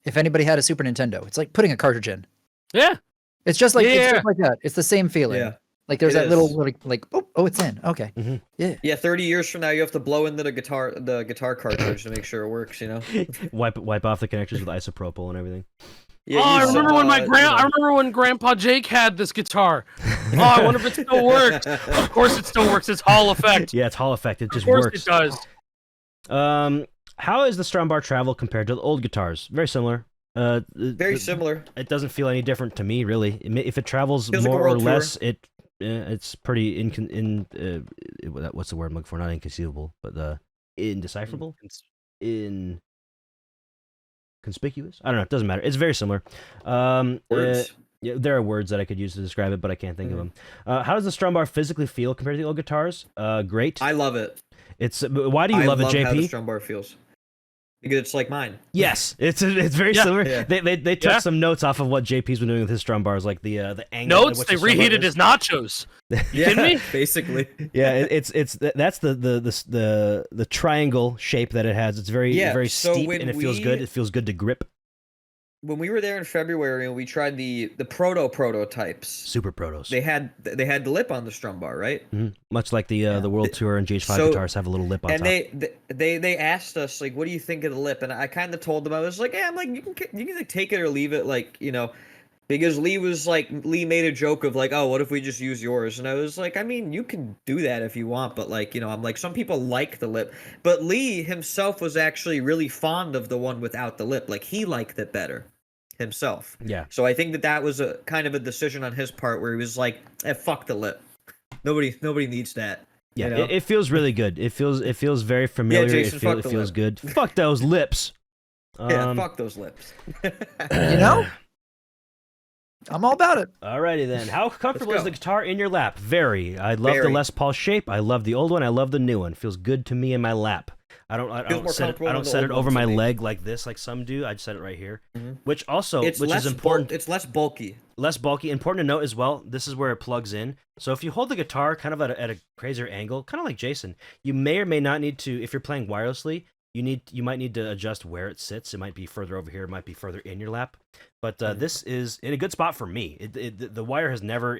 If anybody had a Super Nintendo, it's like putting a cartridge in. Yeah. It's just like Yeah. that. It's the same feeling. Yeah. Like there's It that is. little like oh it's in. Okay. Mhm. Yeah. Yeah, 30 years from now you have to blow into the guitar cartridge to make sure it works, you know. wipe off the connectors with isopropyl and everything. Yeah, Oh, I use remember some, when you know. I remember when Grandpa Jake had this guitar. Oh, I wonder if it still works. Of course, it still works. It's Hall effect. Yeah, it's Hall effect. It Of just course, works. it does. How is the strum bar travel compared to the old guitars? Very similar. Very similar. It doesn't feel any different to me, really. If it travels Feels like a more or world tour. less, it's pretty what's the word I'm looking for? Not inconceivable, but indecipherable, inconspicuous. I don't know. It doesn't matter. It's very similar. Words. Yeah, there are words that I could use to describe it, but I can't think of them. How does the strum bar physically feel compared to the old guitars? Great. I love it. Why do you love it, how the JP? strum bar feels. Because it's like mine. Yes, it's very Yeah. similar. Yeah. They took Yeah. some notes off of what JP's been doing with his strum bars, like the angle. at Notes. which They the strum bar reheated is. his nachos. Yeah, kidding me? basically. Yeah, that's the triangle shape that it has. It's very Yeah, very so steep when and it feels we- good. It feels good to grip. When we were there in February and we tried the prototypes, Super protos. they had the lip on the strum bar, right? Much like the World Tour and GH5 So- guitars have a little lip on And top. they asked us like, what do you think of the lip? And I kind of told them, I was like, yeah, I'm like, you can like take it or leave it, like, you know, because Lee made a joke of like, oh, what if we just use yours? And I was like, I mean, you can do that if you want, but like, you know, I'm like, some people like the lip, but Lee himself was actually really fond of the one without the lip. Like he liked it better himself. Yeah. So I think that was a kind of a decision on his part where he was like, fuck the lip. Nobody needs that. Yeah, you know? it feels really good. It feels very familiar. Jason, fuck it the feels lip. good. Fuck those lips. Yeah, fuck those lips. You know? I'm all about it. Alrighty then. How comfortable is go. the guitar in your lap? Very. I love the Very. Les Paul shape. I love the old one. I love the new one. Feels good to me in my lap. I Feels don't more set it. comfortable I than don't the set it old over one my to me. leg like this, like some do. I'd set it right here. Mhm. Which It's is important. It's less bulky. Less bulky. Important to note as well. This is where it plugs in. So if you hold the guitar kind of at a crazier angle, kind of like Jason, you may or may not need to. If you're playing wirelessly, you might need to adjust where it sits. It might be further over here. It might be further in your lap. But this is in a good spot for me. The wire has never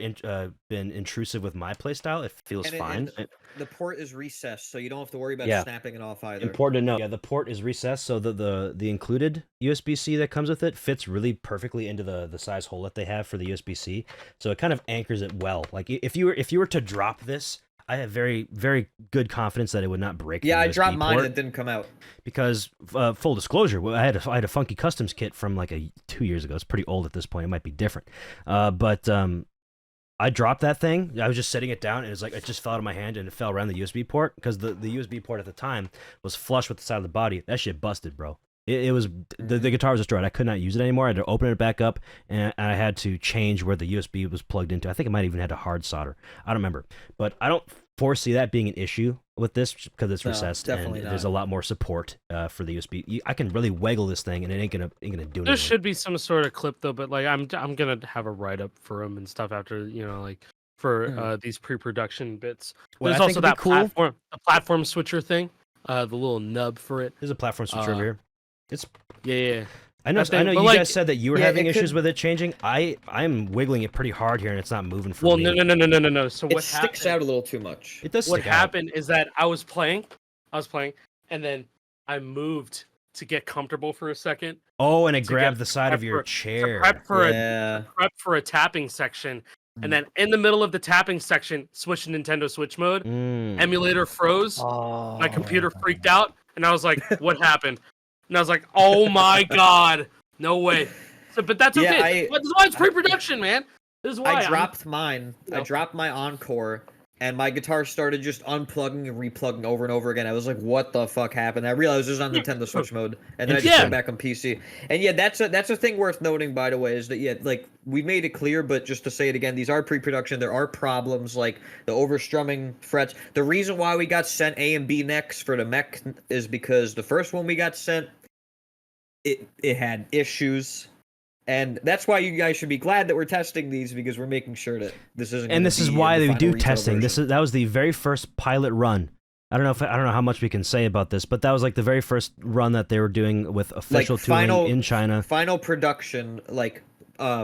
been intrusive with my playstyle. It feels fine. The port is recessed, so you don't have to worry about Yeah. snapping it off either. Important to note. Yeah, the port is recessed, so the included USB-C that comes with it fits really perfectly into the size hole that they have for the USB-C. So it kind of anchors it well. Like if you were to drop this, I have very, very good confidence that it would not break. Yeah, the I USB dropped mine port and it didn't come out. because full disclosure, I had a funky customs kit from like 2 years ago. It's pretty old at this point. It might be different, but I dropped that thing. I was just setting it down, and it's like it just fell out of my hand, and it fell around the USB port because the USB port at the time was flush with the side of the body. That shit busted, bro. It was the guitar was destroyed. I could not use it anymore. I had to open it back up, and I had to change where the USB was plugged into. I think it might even had to hard solder. I don't remember, but I don't foresee that being an issue with this because it's No, recessed definitely and there's a not. lot more support for the USB. I can really wiggle this thing and it ain't gonna do anything. There should be some sort of clip though, but like I'm gonna have a write up for him and stuff after like for these pre-production bits. What There's I also think would be that cool- the platform switcher thing, the little nub for it. There's a platform switcher over here. It's Yeah. I know thing, you but, like, guys said that you were yeah, having it issues could- with it changing. I'm wiggling it pretty hard here and it's not moving for Well, me. no. So It what sticks happened? out a little too much. It does What stick out. happened is that I was playing, and then I moved to get comfortable for a second. Oh, and it to grabbed get the side of prep your for- to chair. prep for Yeah. a tapping section, and then in the middle of the tapping section, switch to Nintendo Switch mode. Emulator froze. Oh. My computer freaked out, and I was like, "What happened?" And I was like, "Oh my god, no way!" So, but that's Yeah, okay. This is why it's pre-production, man. This is why I dropped mine. No. I dropped my Encore, and my guitar started just unplugging and replugging over and over again. I was like, "What the fuck happened?" I realized it was on Nintendo Switch mode, and then I just Yeah. went back on PC. And yeah, that's a thing worth noting, by the way, is that like we made it clear, but just to say it again, these are pre-production. There are problems like the overstrumming frets. The reason why we got sent A and B necks for the mech is because the first one we got sent, it had issues. And that's why you guys should be glad that we're testing these, because we're making sure that this isn't. And this is be why in the they final do retail testing. version. That was the very first pilot run. I don't know how much we can say about this, but that was like the very first run that they were doing with official tooling in China. Final production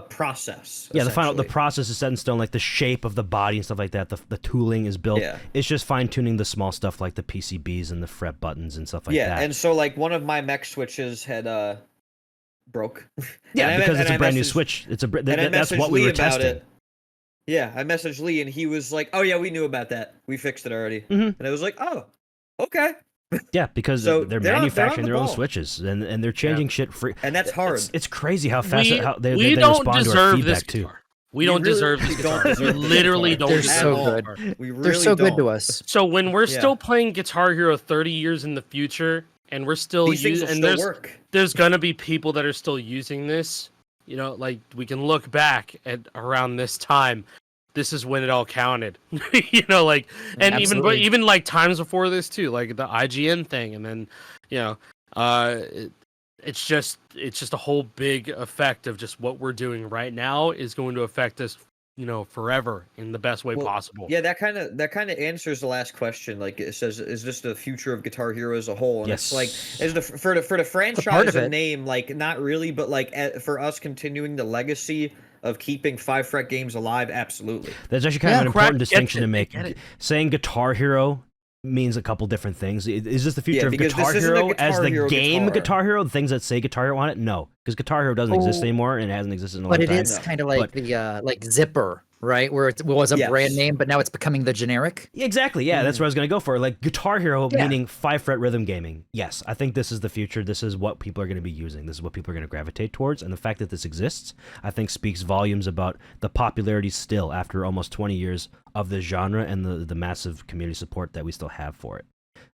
process. Yeah, the essentially. process is set in stone, like the shape of the body and stuff like that. The tooling is built. Yeah. It's just fine tuning the small stuff like the PCBs and the fret buttons and stuff like that. Yeah, and so like one of my mech switches had broke. Yeah, because it's a brand new switch. It's that's what we were testing. Yeah, I messaged Lee and he was like, "Oh yeah, we knew about that. We fixed it already." Mhm. And I was like, "Oh, okay." Yeah, because So they're they're on manufacturing the their own ball. switches and they're changing shit free. And that's hard. It's crazy how fast we they don't respond to our deserve feedback this too. guitar. We don't really deserve this don't guitar. deserve We this literally guitar. don't They're deserve so this good. guitar. We really They're so good don't. to us. So when we're Yeah. still playing Guitar Hero 30 years in the future, and we're still These things using, will and still work. there's gonna be people that are still using this. Like we can look back at around this time. This is when it all counted. And Absolutely. even like times before this too, like the IGN thing, and then it's just a whole big effect of just what we're doing right now is going to affect us, forever in the best way Well, possible. Yeah, that kind of answers the last question. Like it says, is this the future of Guitar Hero as a whole? And Yes. it's like, is for the part franchise of it. and name, like not really, but like for us continuing the legacy of keeping 5-fret games alive, absolutely. That's actually kind of an Crack important gets distinction it, to they make. get it. Saying Guitar Hero means a couple different things. Is this the future of because Guitar this isn't a Hero as Guitar the Hero game guitar. Guitar Hero? The things that say Guitar Hero on it? No, because Guitar Hero doesn't exist anymore and it hasn't existed in a long But it time. is kind of like But- the like Zipper, right? Where it was a Yes. brand name, but now it's becoming the generic. Exactly, yeah, that's what I was going to go for. Like Guitar Hero, Yeah. meaning 5-fret rhythm gaming. Yes, I think this is the future. This is what people are going to be using. This is what people are going to gravitate towards. And the fact that this exists, I think speaks volumes about the popularity still after almost 20 years of the genre and the massive community support that we still have for it.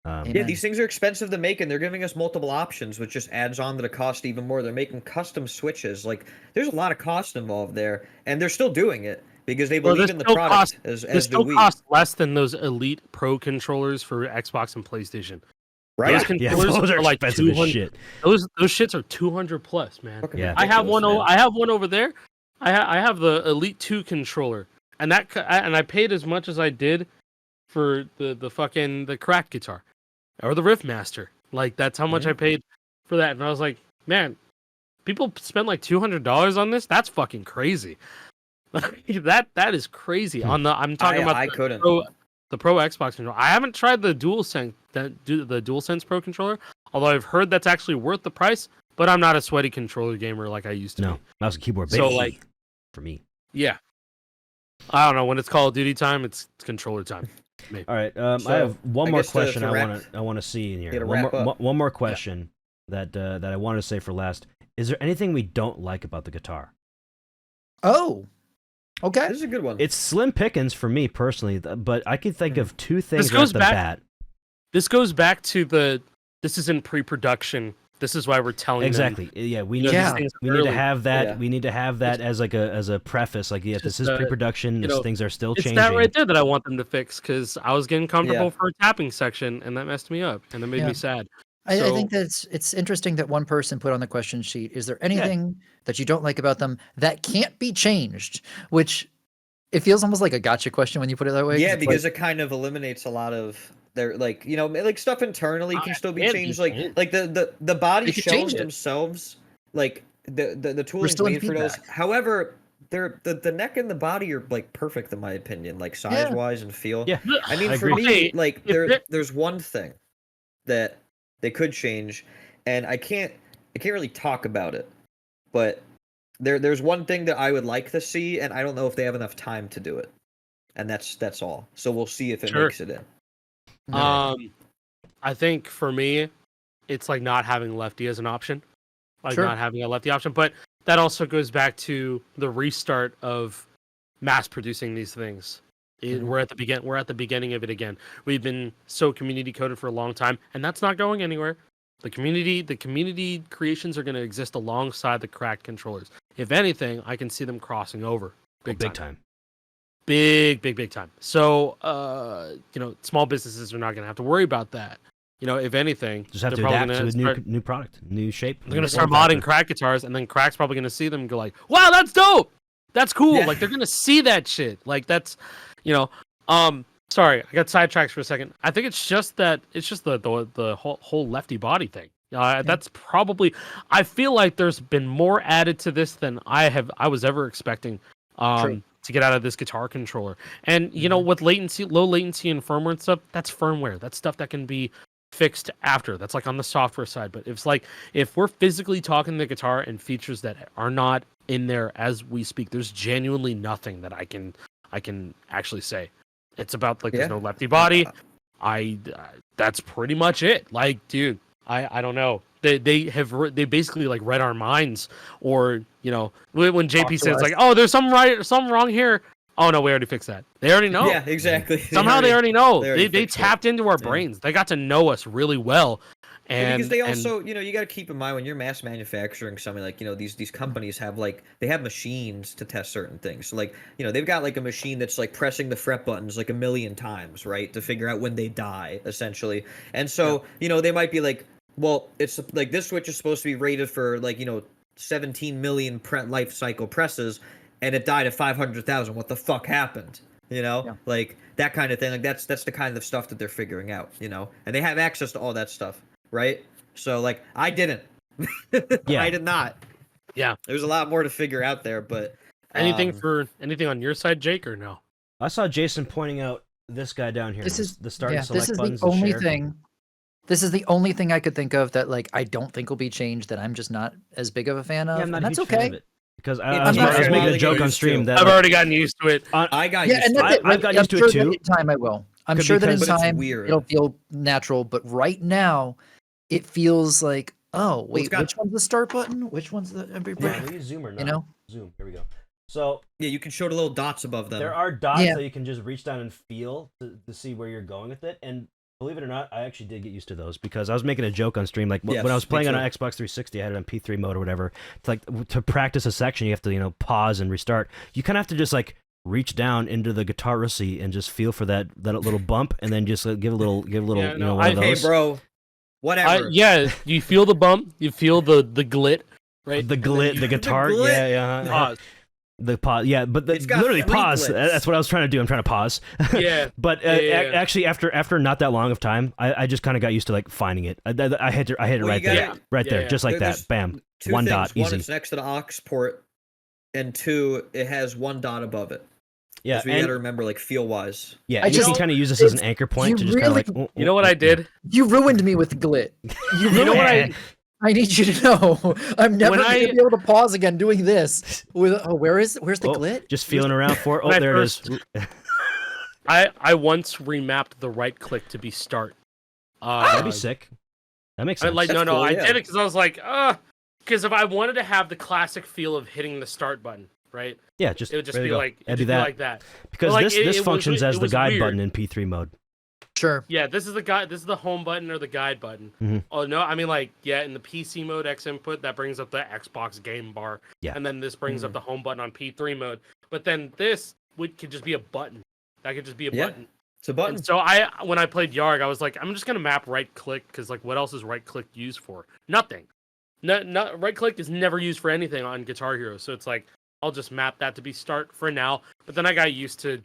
Yeah, Amen. these things are expensive to make, and they're giving us multiple options, which just adds on to the cost even more. They're making custom switches. Like, there's a lot of cost involved there, and they're still doing it because they believe in the product as This the still Wii. costs less than those Elite Pro controllers for Xbox and PlayStation. Right? Those Yeah, controllers those are like expensive as 200 shit. Those shits are 200 plus, man. Fucking Yeah. I have ridiculous, one. man. I have one over there. I have the Elite 2 controller, and I paid as much as I did for the crack guitar or the Riffmaster. Like that's how much I paid for that, and I was like, man, people spend like $200 on this. That's fucking crazy. that is crazy. I'm talking about I the couldn't. the Pro Xbox controller. I haven't tried the DualSense the DualSense Pro controller, although I've heard that's actually worth the price. But I'm not a sweaty controller gamer like I used to No, be. mouse and keyboard, So, baby. like- for me. Yeah. I don't know, when it's Call of Duty time, it's controller time. Maybe. All right, So, I have one I more guess to question wrap- I want to see in Yeah, here. to One wrap more, up. one more question that I wanted to say for last. Is there anything we don't like about the guitar? Oh, okay. This is a good one. It's slim pickings for me personally, but I can think of two things goes off the back- bat. This goes back to this is in pre-production This is why we're telling exactly. them. Yeah, we these need things we need to early. have that. Yeah. We need to have that as like a preface. Like, yeah, this is pre-production. Things are still It's changing. that right there that I want them to fix, because I was getting comfortable Yeah. for a tapping section, and that messed me up, and that made me sad. I think that it's interesting that one person put on the question sheet, is there anything that you don't like about them that can't be changed? Which it feels almost like a gotcha question when you put it that way. Yeah, because it kind of eliminates a lot of their, like, you know, like stuff internally can still be changed. Like the body shells themselves, like the tooling made for those. However, the neck and the body are like perfect in my opinion, like size wise and feel. Yeah, I mean, for me, like there's one thing that they could change, and I can't really talk about it, but there's one thing that I would like to see, and I don't know if they have enough time to do it, and that's all. So we'll see if it makes it in. I think for me, it's like not having lefty as an option, like not having a lefty option, but that also goes back to the restart of mass producing these things. We're at the beginning of it again. We've been so community coded for a long time, and that's not going anywhere. The community creations are going to exist alongside the cracked controllers. If anything, I can see them crossing over big time. Big time. So, small businesses are not going to have to worry about that. If anything, just have to adapt to a new product, new shape. They're going to start modding crack guitars, and then crack's probably going to see them and go like, "Wow, that's dope! That's cool!" Yeah. Like they're going to see that shit. Like that's, Sorry, I got sidetracked for a second. I think it's just the whole lefty body thing. That's probably. I feel like there's been more added to this than I was ever expecting. To get out of this guitar controller, and with low latency and firmware and stuff, that's firmware. That's stuff that can be fixed after. That's like on the software side. But if we're physically talking the guitar and features that are not in there as we speak, there's genuinely nothing that I can actually say. It's about there's no lefty body. That's pretty much it. Like, dude, I don't know. They basically like read our minds, or when JP says like, oh, there's something wrong here. Oh no, we already fixed that. They already know. Yeah, exactly. Somehow they already know. They tapped into our brains. They got to know us really well. And because they also, you got to keep in mind when you're mass manufacturing something, like, these companies have they have machines to test certain things. So they've got like a machine that's like pressing the fret buttons like 1 million times, right, to figure out when they die, essentially. And so, they might be like, well, it's like this switch is supposed to be rated for 17 million life cycle presses, and it died at 500,000. What the fuck happened? Like that kind of thing. Like that's the kind of stuff that they're figuring out. And they have access to all that stuff. Right? So, I didn't. I did not. Yeah. There's a lot more to figure out there, but... Anything on your side, Jake, or no? I saw Jason pointing out this guy down here. This is the start and select this is buttons. The only thing. This is the only thing I could think of that, I don't think will be changed, that I'm just not as big of a fan of. Yeah, I'm not and a that's huge fan okay. of it. Because I'm I was not making a really joke on used stream to. that I've already gotten used to it. I got Yeah, used and to that's it. it. I've got used to it too. In time I will. I'm Could sure that in because- But it's time weird. it'll feel natural, but right now it feels like, oh wait, which one's the start button? Which one's the every Yeah, button? will you zoom or not? Zoom. Here we go. So Yeah, you can show the little dots above them. there are dots Yeah. that you can just reach down and feel to see where you're going with it. And believe it or not, I actually did get used to those because I was making a joke on stream. Like when I was playing on an Xbox 360, I had it on P3 mode or whatever. It's to practice a section, you have to pause and restart. You kind of have to just reach down into the guitar rossi and just feel for that little bump, and then just give a little one of Hey, those. bro. Whatever. You feel the bump, you feel the glit, right? The glit, the guitar, glit. yeah. Pause. The pause, yeah, but It's got literally 3 pause. glits. That's what I was trying to do. I'm trying to pause. Yeah. But Yeah. actually, after not that long of time, I just kind of got used to finding it. I hit it Well, right you there, gotta- right there, Yeah. just like There's that. Bam, 2 one things. dot, One, easy. it's next to the aux port, and 2, it has 1 dot above it. Yeah, So you gotta remember, feel wise. yeah. I and you just- can kind of use this as an anchor point to you just kind of really- You know what I did? You ruined me with glit. You know what ruined- I need you to know. I'm never going to be able to pause again doing this. Where's the glit? Just feeling around for it. Oh, When I there it is. I once remapped the right click to be start. That'd be sick. That makes sense. I That's cool, I yeah. did it because I was like, because if I wanted to have the classic feel of hitting the start button, right? Yeah, just It would just ready be to go. like It'd it'd be be like that. because But, this it was- functions it as the was guide weird. button in P3 mode. Sure. Yeah, this is the guide. This is the home button or the guide button. Oh no, I mean like in the PC mode X input that brings up the Xbox game bar. Yeah. And then this brings up the home button on P3 mode. But then this could just be a button. That could just be a button. It's a button. And so when I played Yarg, I was like, I'm just gonna map right click because like what else is right click used for? Nothing. No, right click is never used for anything on Guitar Hero. So it's like I'll just map that to be start for now. But then I got used to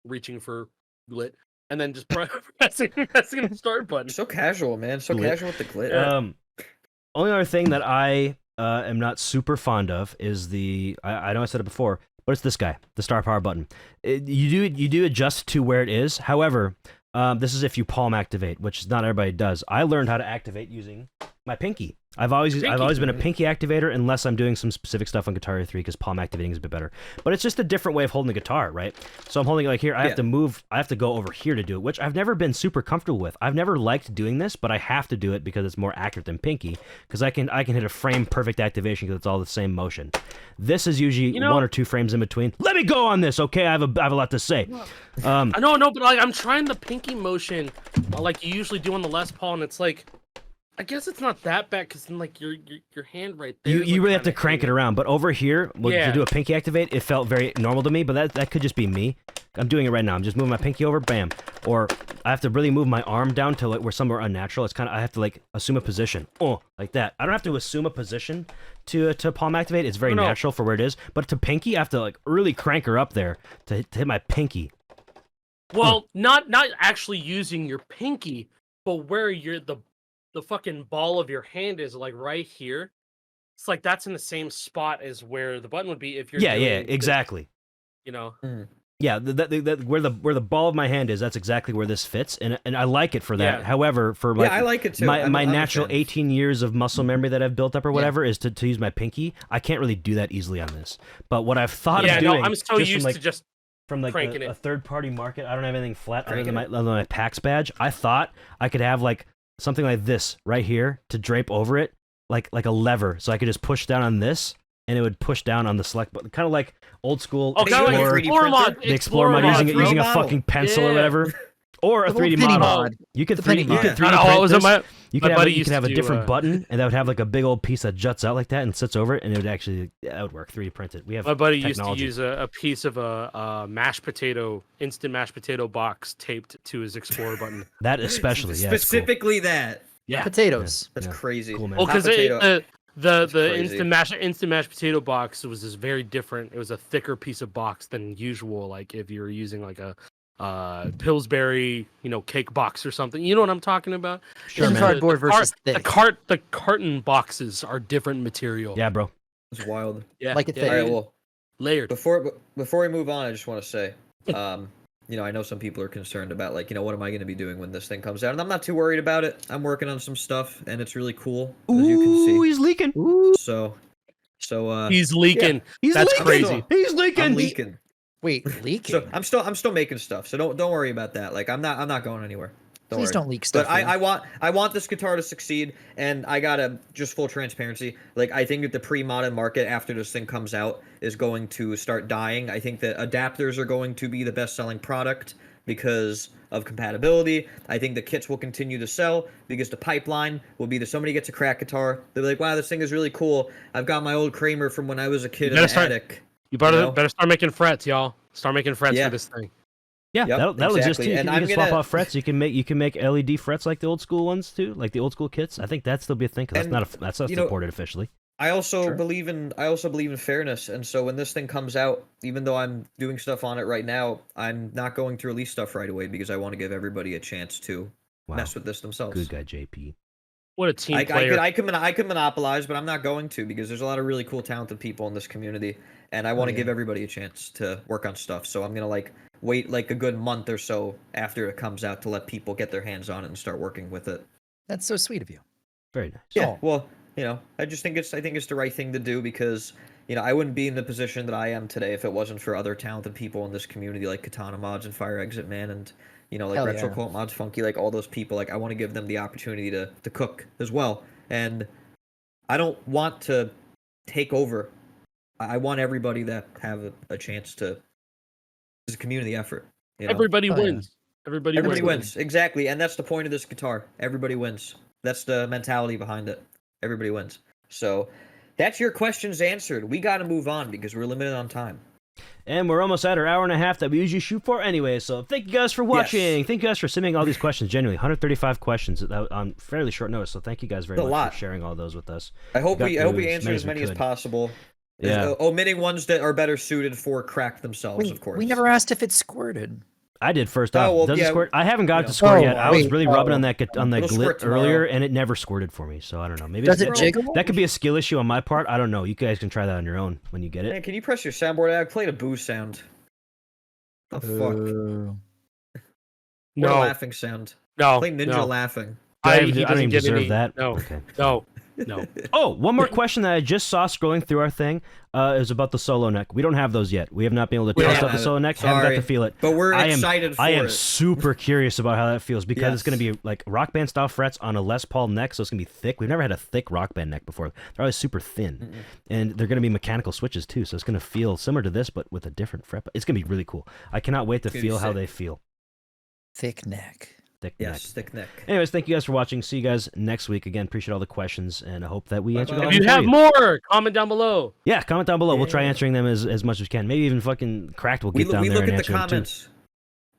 reaching for glit and then just pressing the start button. So casual, man. So casual with the glit. Only other thing that I am not super fond of is I know I said it before, but it's this guy, the star power button. You do adjust to where it is. However, this is if you palm activate, which not everybody does. I learned how to activate using my pinky. I've always been a pinky activator unless I'm doing some specific stuff on Guitar Hero 3 because palm activating is a bit better. But it's just a different way of holding the guitar, right? So I'm holding it like here. I have to move. I have to go over here to do it, which I've never been super comfortable with. I've never liked doing this, but I have to do it because it's more accurate than pinky because I can hit a frame perfect activation because it's all the same motion. This is usually 1 or 2 frames in between. Let me go on this, okay? I have a lot to say. I know, but like I'm trying the pinky motion like you usually do on the Les Paul, and it's like. I guess it's not that bad because then like your hand right there. You really have to crank it around, but over here, to do a pinky activate, it felt very normal to me. But that could just be me. I'm doing it right now. I'm just moving my pinky over, bam. Or I have to really move my arm down to like where somewhere unnatural. It's kind of I have to like assume a position, like that. I don't have to assume a position to palm activate. It's very natural for where it is. But to pinky, I have to like really crank her up there to hit my pinky. Well, not actually using your pinky, but where the fucking ball of your hand is like right here. It's like that's in the same spot as where the button would be if you're exactly. Yeah, where the ball of my hand is, that's exactly where this fits, and I like it for that. Yeah. However, for I like it too. My natural 18 years of muscle memory that I've built up or whatever is to use my pinky. I can't really do that easily on this. But what I've thought of doing, I'm so used to just from like cranking a third-party market, I don't have anything flat other than my PAX badge. I thought I could have like something like this right here to drape over it, like a lever, so I could just push down on this, and it would push down on the select button, kind of like old school Explorer mod. The Explorer mod using a fucking pencil or whatever, or a 3D model. You could 3D print this. You could have a different button, and that would have like a big old piece that juts out like that and sits over it, and it would actually that would work 3D printed. We have my buddy used to use a piece of a instant mashed potato box taped to his Explorer button. That especially, specifically that. Yeah, potatoes. That's crazy. Cool, man. Well, because the instant mashed potato box was just very different. It was a thicker piece of box than usual. Like if you were using like a Pillsbury, cake box or something. You know what I'm talking about? Sure, man. Cardboard versus thick. The carton boxes are different material. Yeah, bro. It's wild. Yeah, like it thick. All right, well, layered. Before we move on, I just want to say, I know some people are concerned about like, what am I going to be doing when this thing comes out? And I'm not too worried about it. I'm working on some stuff, and it's really cool, as you can see. He's leaking. So he's leaking. Yeah. That's crazy. He's leaking. I'm leaking. Wait, leaking? So I'm still making stuff. So don't worry about that. Like I'm not going anywhere. Please don't leak stuff. But I want this guitar to succeed, and I gotta just full transparency. Like I think that the pre-modern market after this thing comes out is going to start dying. I think that adapters are going to be the best-selling product because of compatibility. I think the kits will continue to sell because the pipeline will be that somebody gets a crack guitar. They'll be like, wow, this thing is really cool. I've got my old Kramer from when I was a kid in the attic. You better start making frets, y'all. Start making frets for this thing. Yeah, that'll exist too. And you can swap off frets. You can make LED frets like the old school ones too, like the old school kits. I think that'll be a thing because that's not supported officially. I also believe in fairness, and so when this thing comes out, even though I'm doing stuff on it right now, I'm not going to release stuff right away because I want to give everybody a chance to mess with this themselves. Good guy, JP. What a team player. I could monopolize, but I'm not going to because there's a lot of really cool, talented people in this community, and I want to give everybody a chance to work on stuff. So I'm gonna wait like a good month or so after it comes out to let people get their hands on it and start working with it. That's so sweet of you. Very nice. Yeah. Well, I just think it's the right thing to do because I wouldn't be in the position that I am today if it wasn't for other talented people in this community like Katana Mods and Fire Exit Man and Retro Cult Mods Funky, like all those people. Like I want to give them the opportunity to cook as well, and I don't want to take over. I want everybody to have a chance to. It's a community effort. Everybody wins. Everybody wins. Exactly, and that's the point of this guitar. Everybody wins. That's the mentality behind it. Everybody wins. So, that's your questions answered. We got to move on because we're limited on time. And we're almost at our hour and a half that we usually shoot for anyway. So thank you guys for watching. Yes. Thank you guys for submitting all these questions. Genuinely, 135 questions on fairly short notice. So thank you guys very much for sharing all those with us. I hope we answered as many as possible. Yeah. Omitting ones that are better suited for crack themselves, of course. We never asked if it squirted. I did first off. Does it squirt? I haven't got it to squirt yet. I was really rubbing on that glit earlier, and it never squirted for me. So I don't know. Maybe does it jiggle? That could be a skill issue on my part. I don't know. You guys can try that on your own when you get it. Hey, can you press your soundboard? I played a boo sound. The fuck? No laughing sound. No. Play Ninja laughing. I don't even deserve that. No. Okay. No. Oh, one more question that I just saw scrolling through our thing is about the solo neck. We don't have those yet. We have not been able to test out the solo neck. Haven't got to feel it. But we're excited for it. I am super curious about how that feels because it's going to be like rock band style frets on a Les Paul neck, so it's going to be thick. We've never had a thick rock band neck before. They're always super thin. And they're going to be mechanical switches too, so it's going to feel similar to this but with a different fret. It's going to be really cool. I cannot wait to feel how they feel. Thick neck. Thick neck. Anyways, thank you guys for watching. See you guys next week. Again, appreciate all the questions, and I hope that we answered all of them. If you have more, comment down below. Yeah, comment down below. We'll try answering them as much as we can. Maybe even fucking Cracked will get down there and answer them too.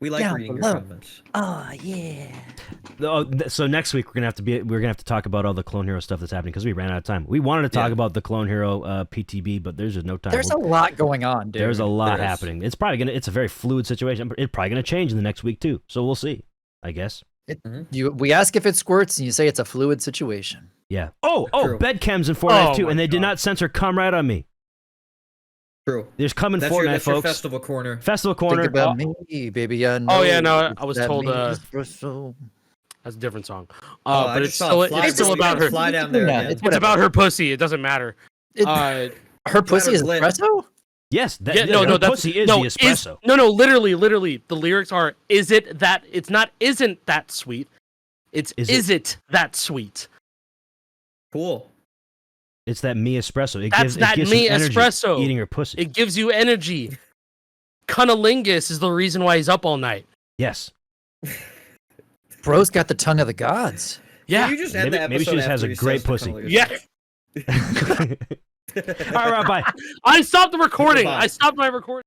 We like reading your comments. Oh yeah. So next week we're gonna have to talk about all the Clone Hero stuff that's happening because we ran out of time. We wanted to talk about the Clone Hero PTB, but there's just no time. There's a lot going on, dude. There's a lot happening. It's a very fluid situation. It's probably gonna change in the next week too. So we'll see. I guess. We ask if it squirts, and you say it's a fluid situation. Yeah. Bedchems in Fortnite too, and they did not censor "Come Right on Me." True. There's coming Fortnite, that's folks. Your festival corner. Festival corner. Think about me, baby. I know I was told. That's a different song. But it's still about her. Fly down there. It's about her pussy. It doesn't matter. Her pussy is espresso. Yes, her pussy is the espresso. Literally, the lyrics are, isn't that sweet? It's, is it that sweet? Cool. It's that me espresso. It gives me espresso. Eating her pussy. It gives you energy. Cunnilingus is the reason why he's up all night. Yes. Bro's got the tongue of the gods. Yeah. You just end the episode maybe she just has a great pussy. Yeah. All right, bye. I stopped the recording. I stopped my recording.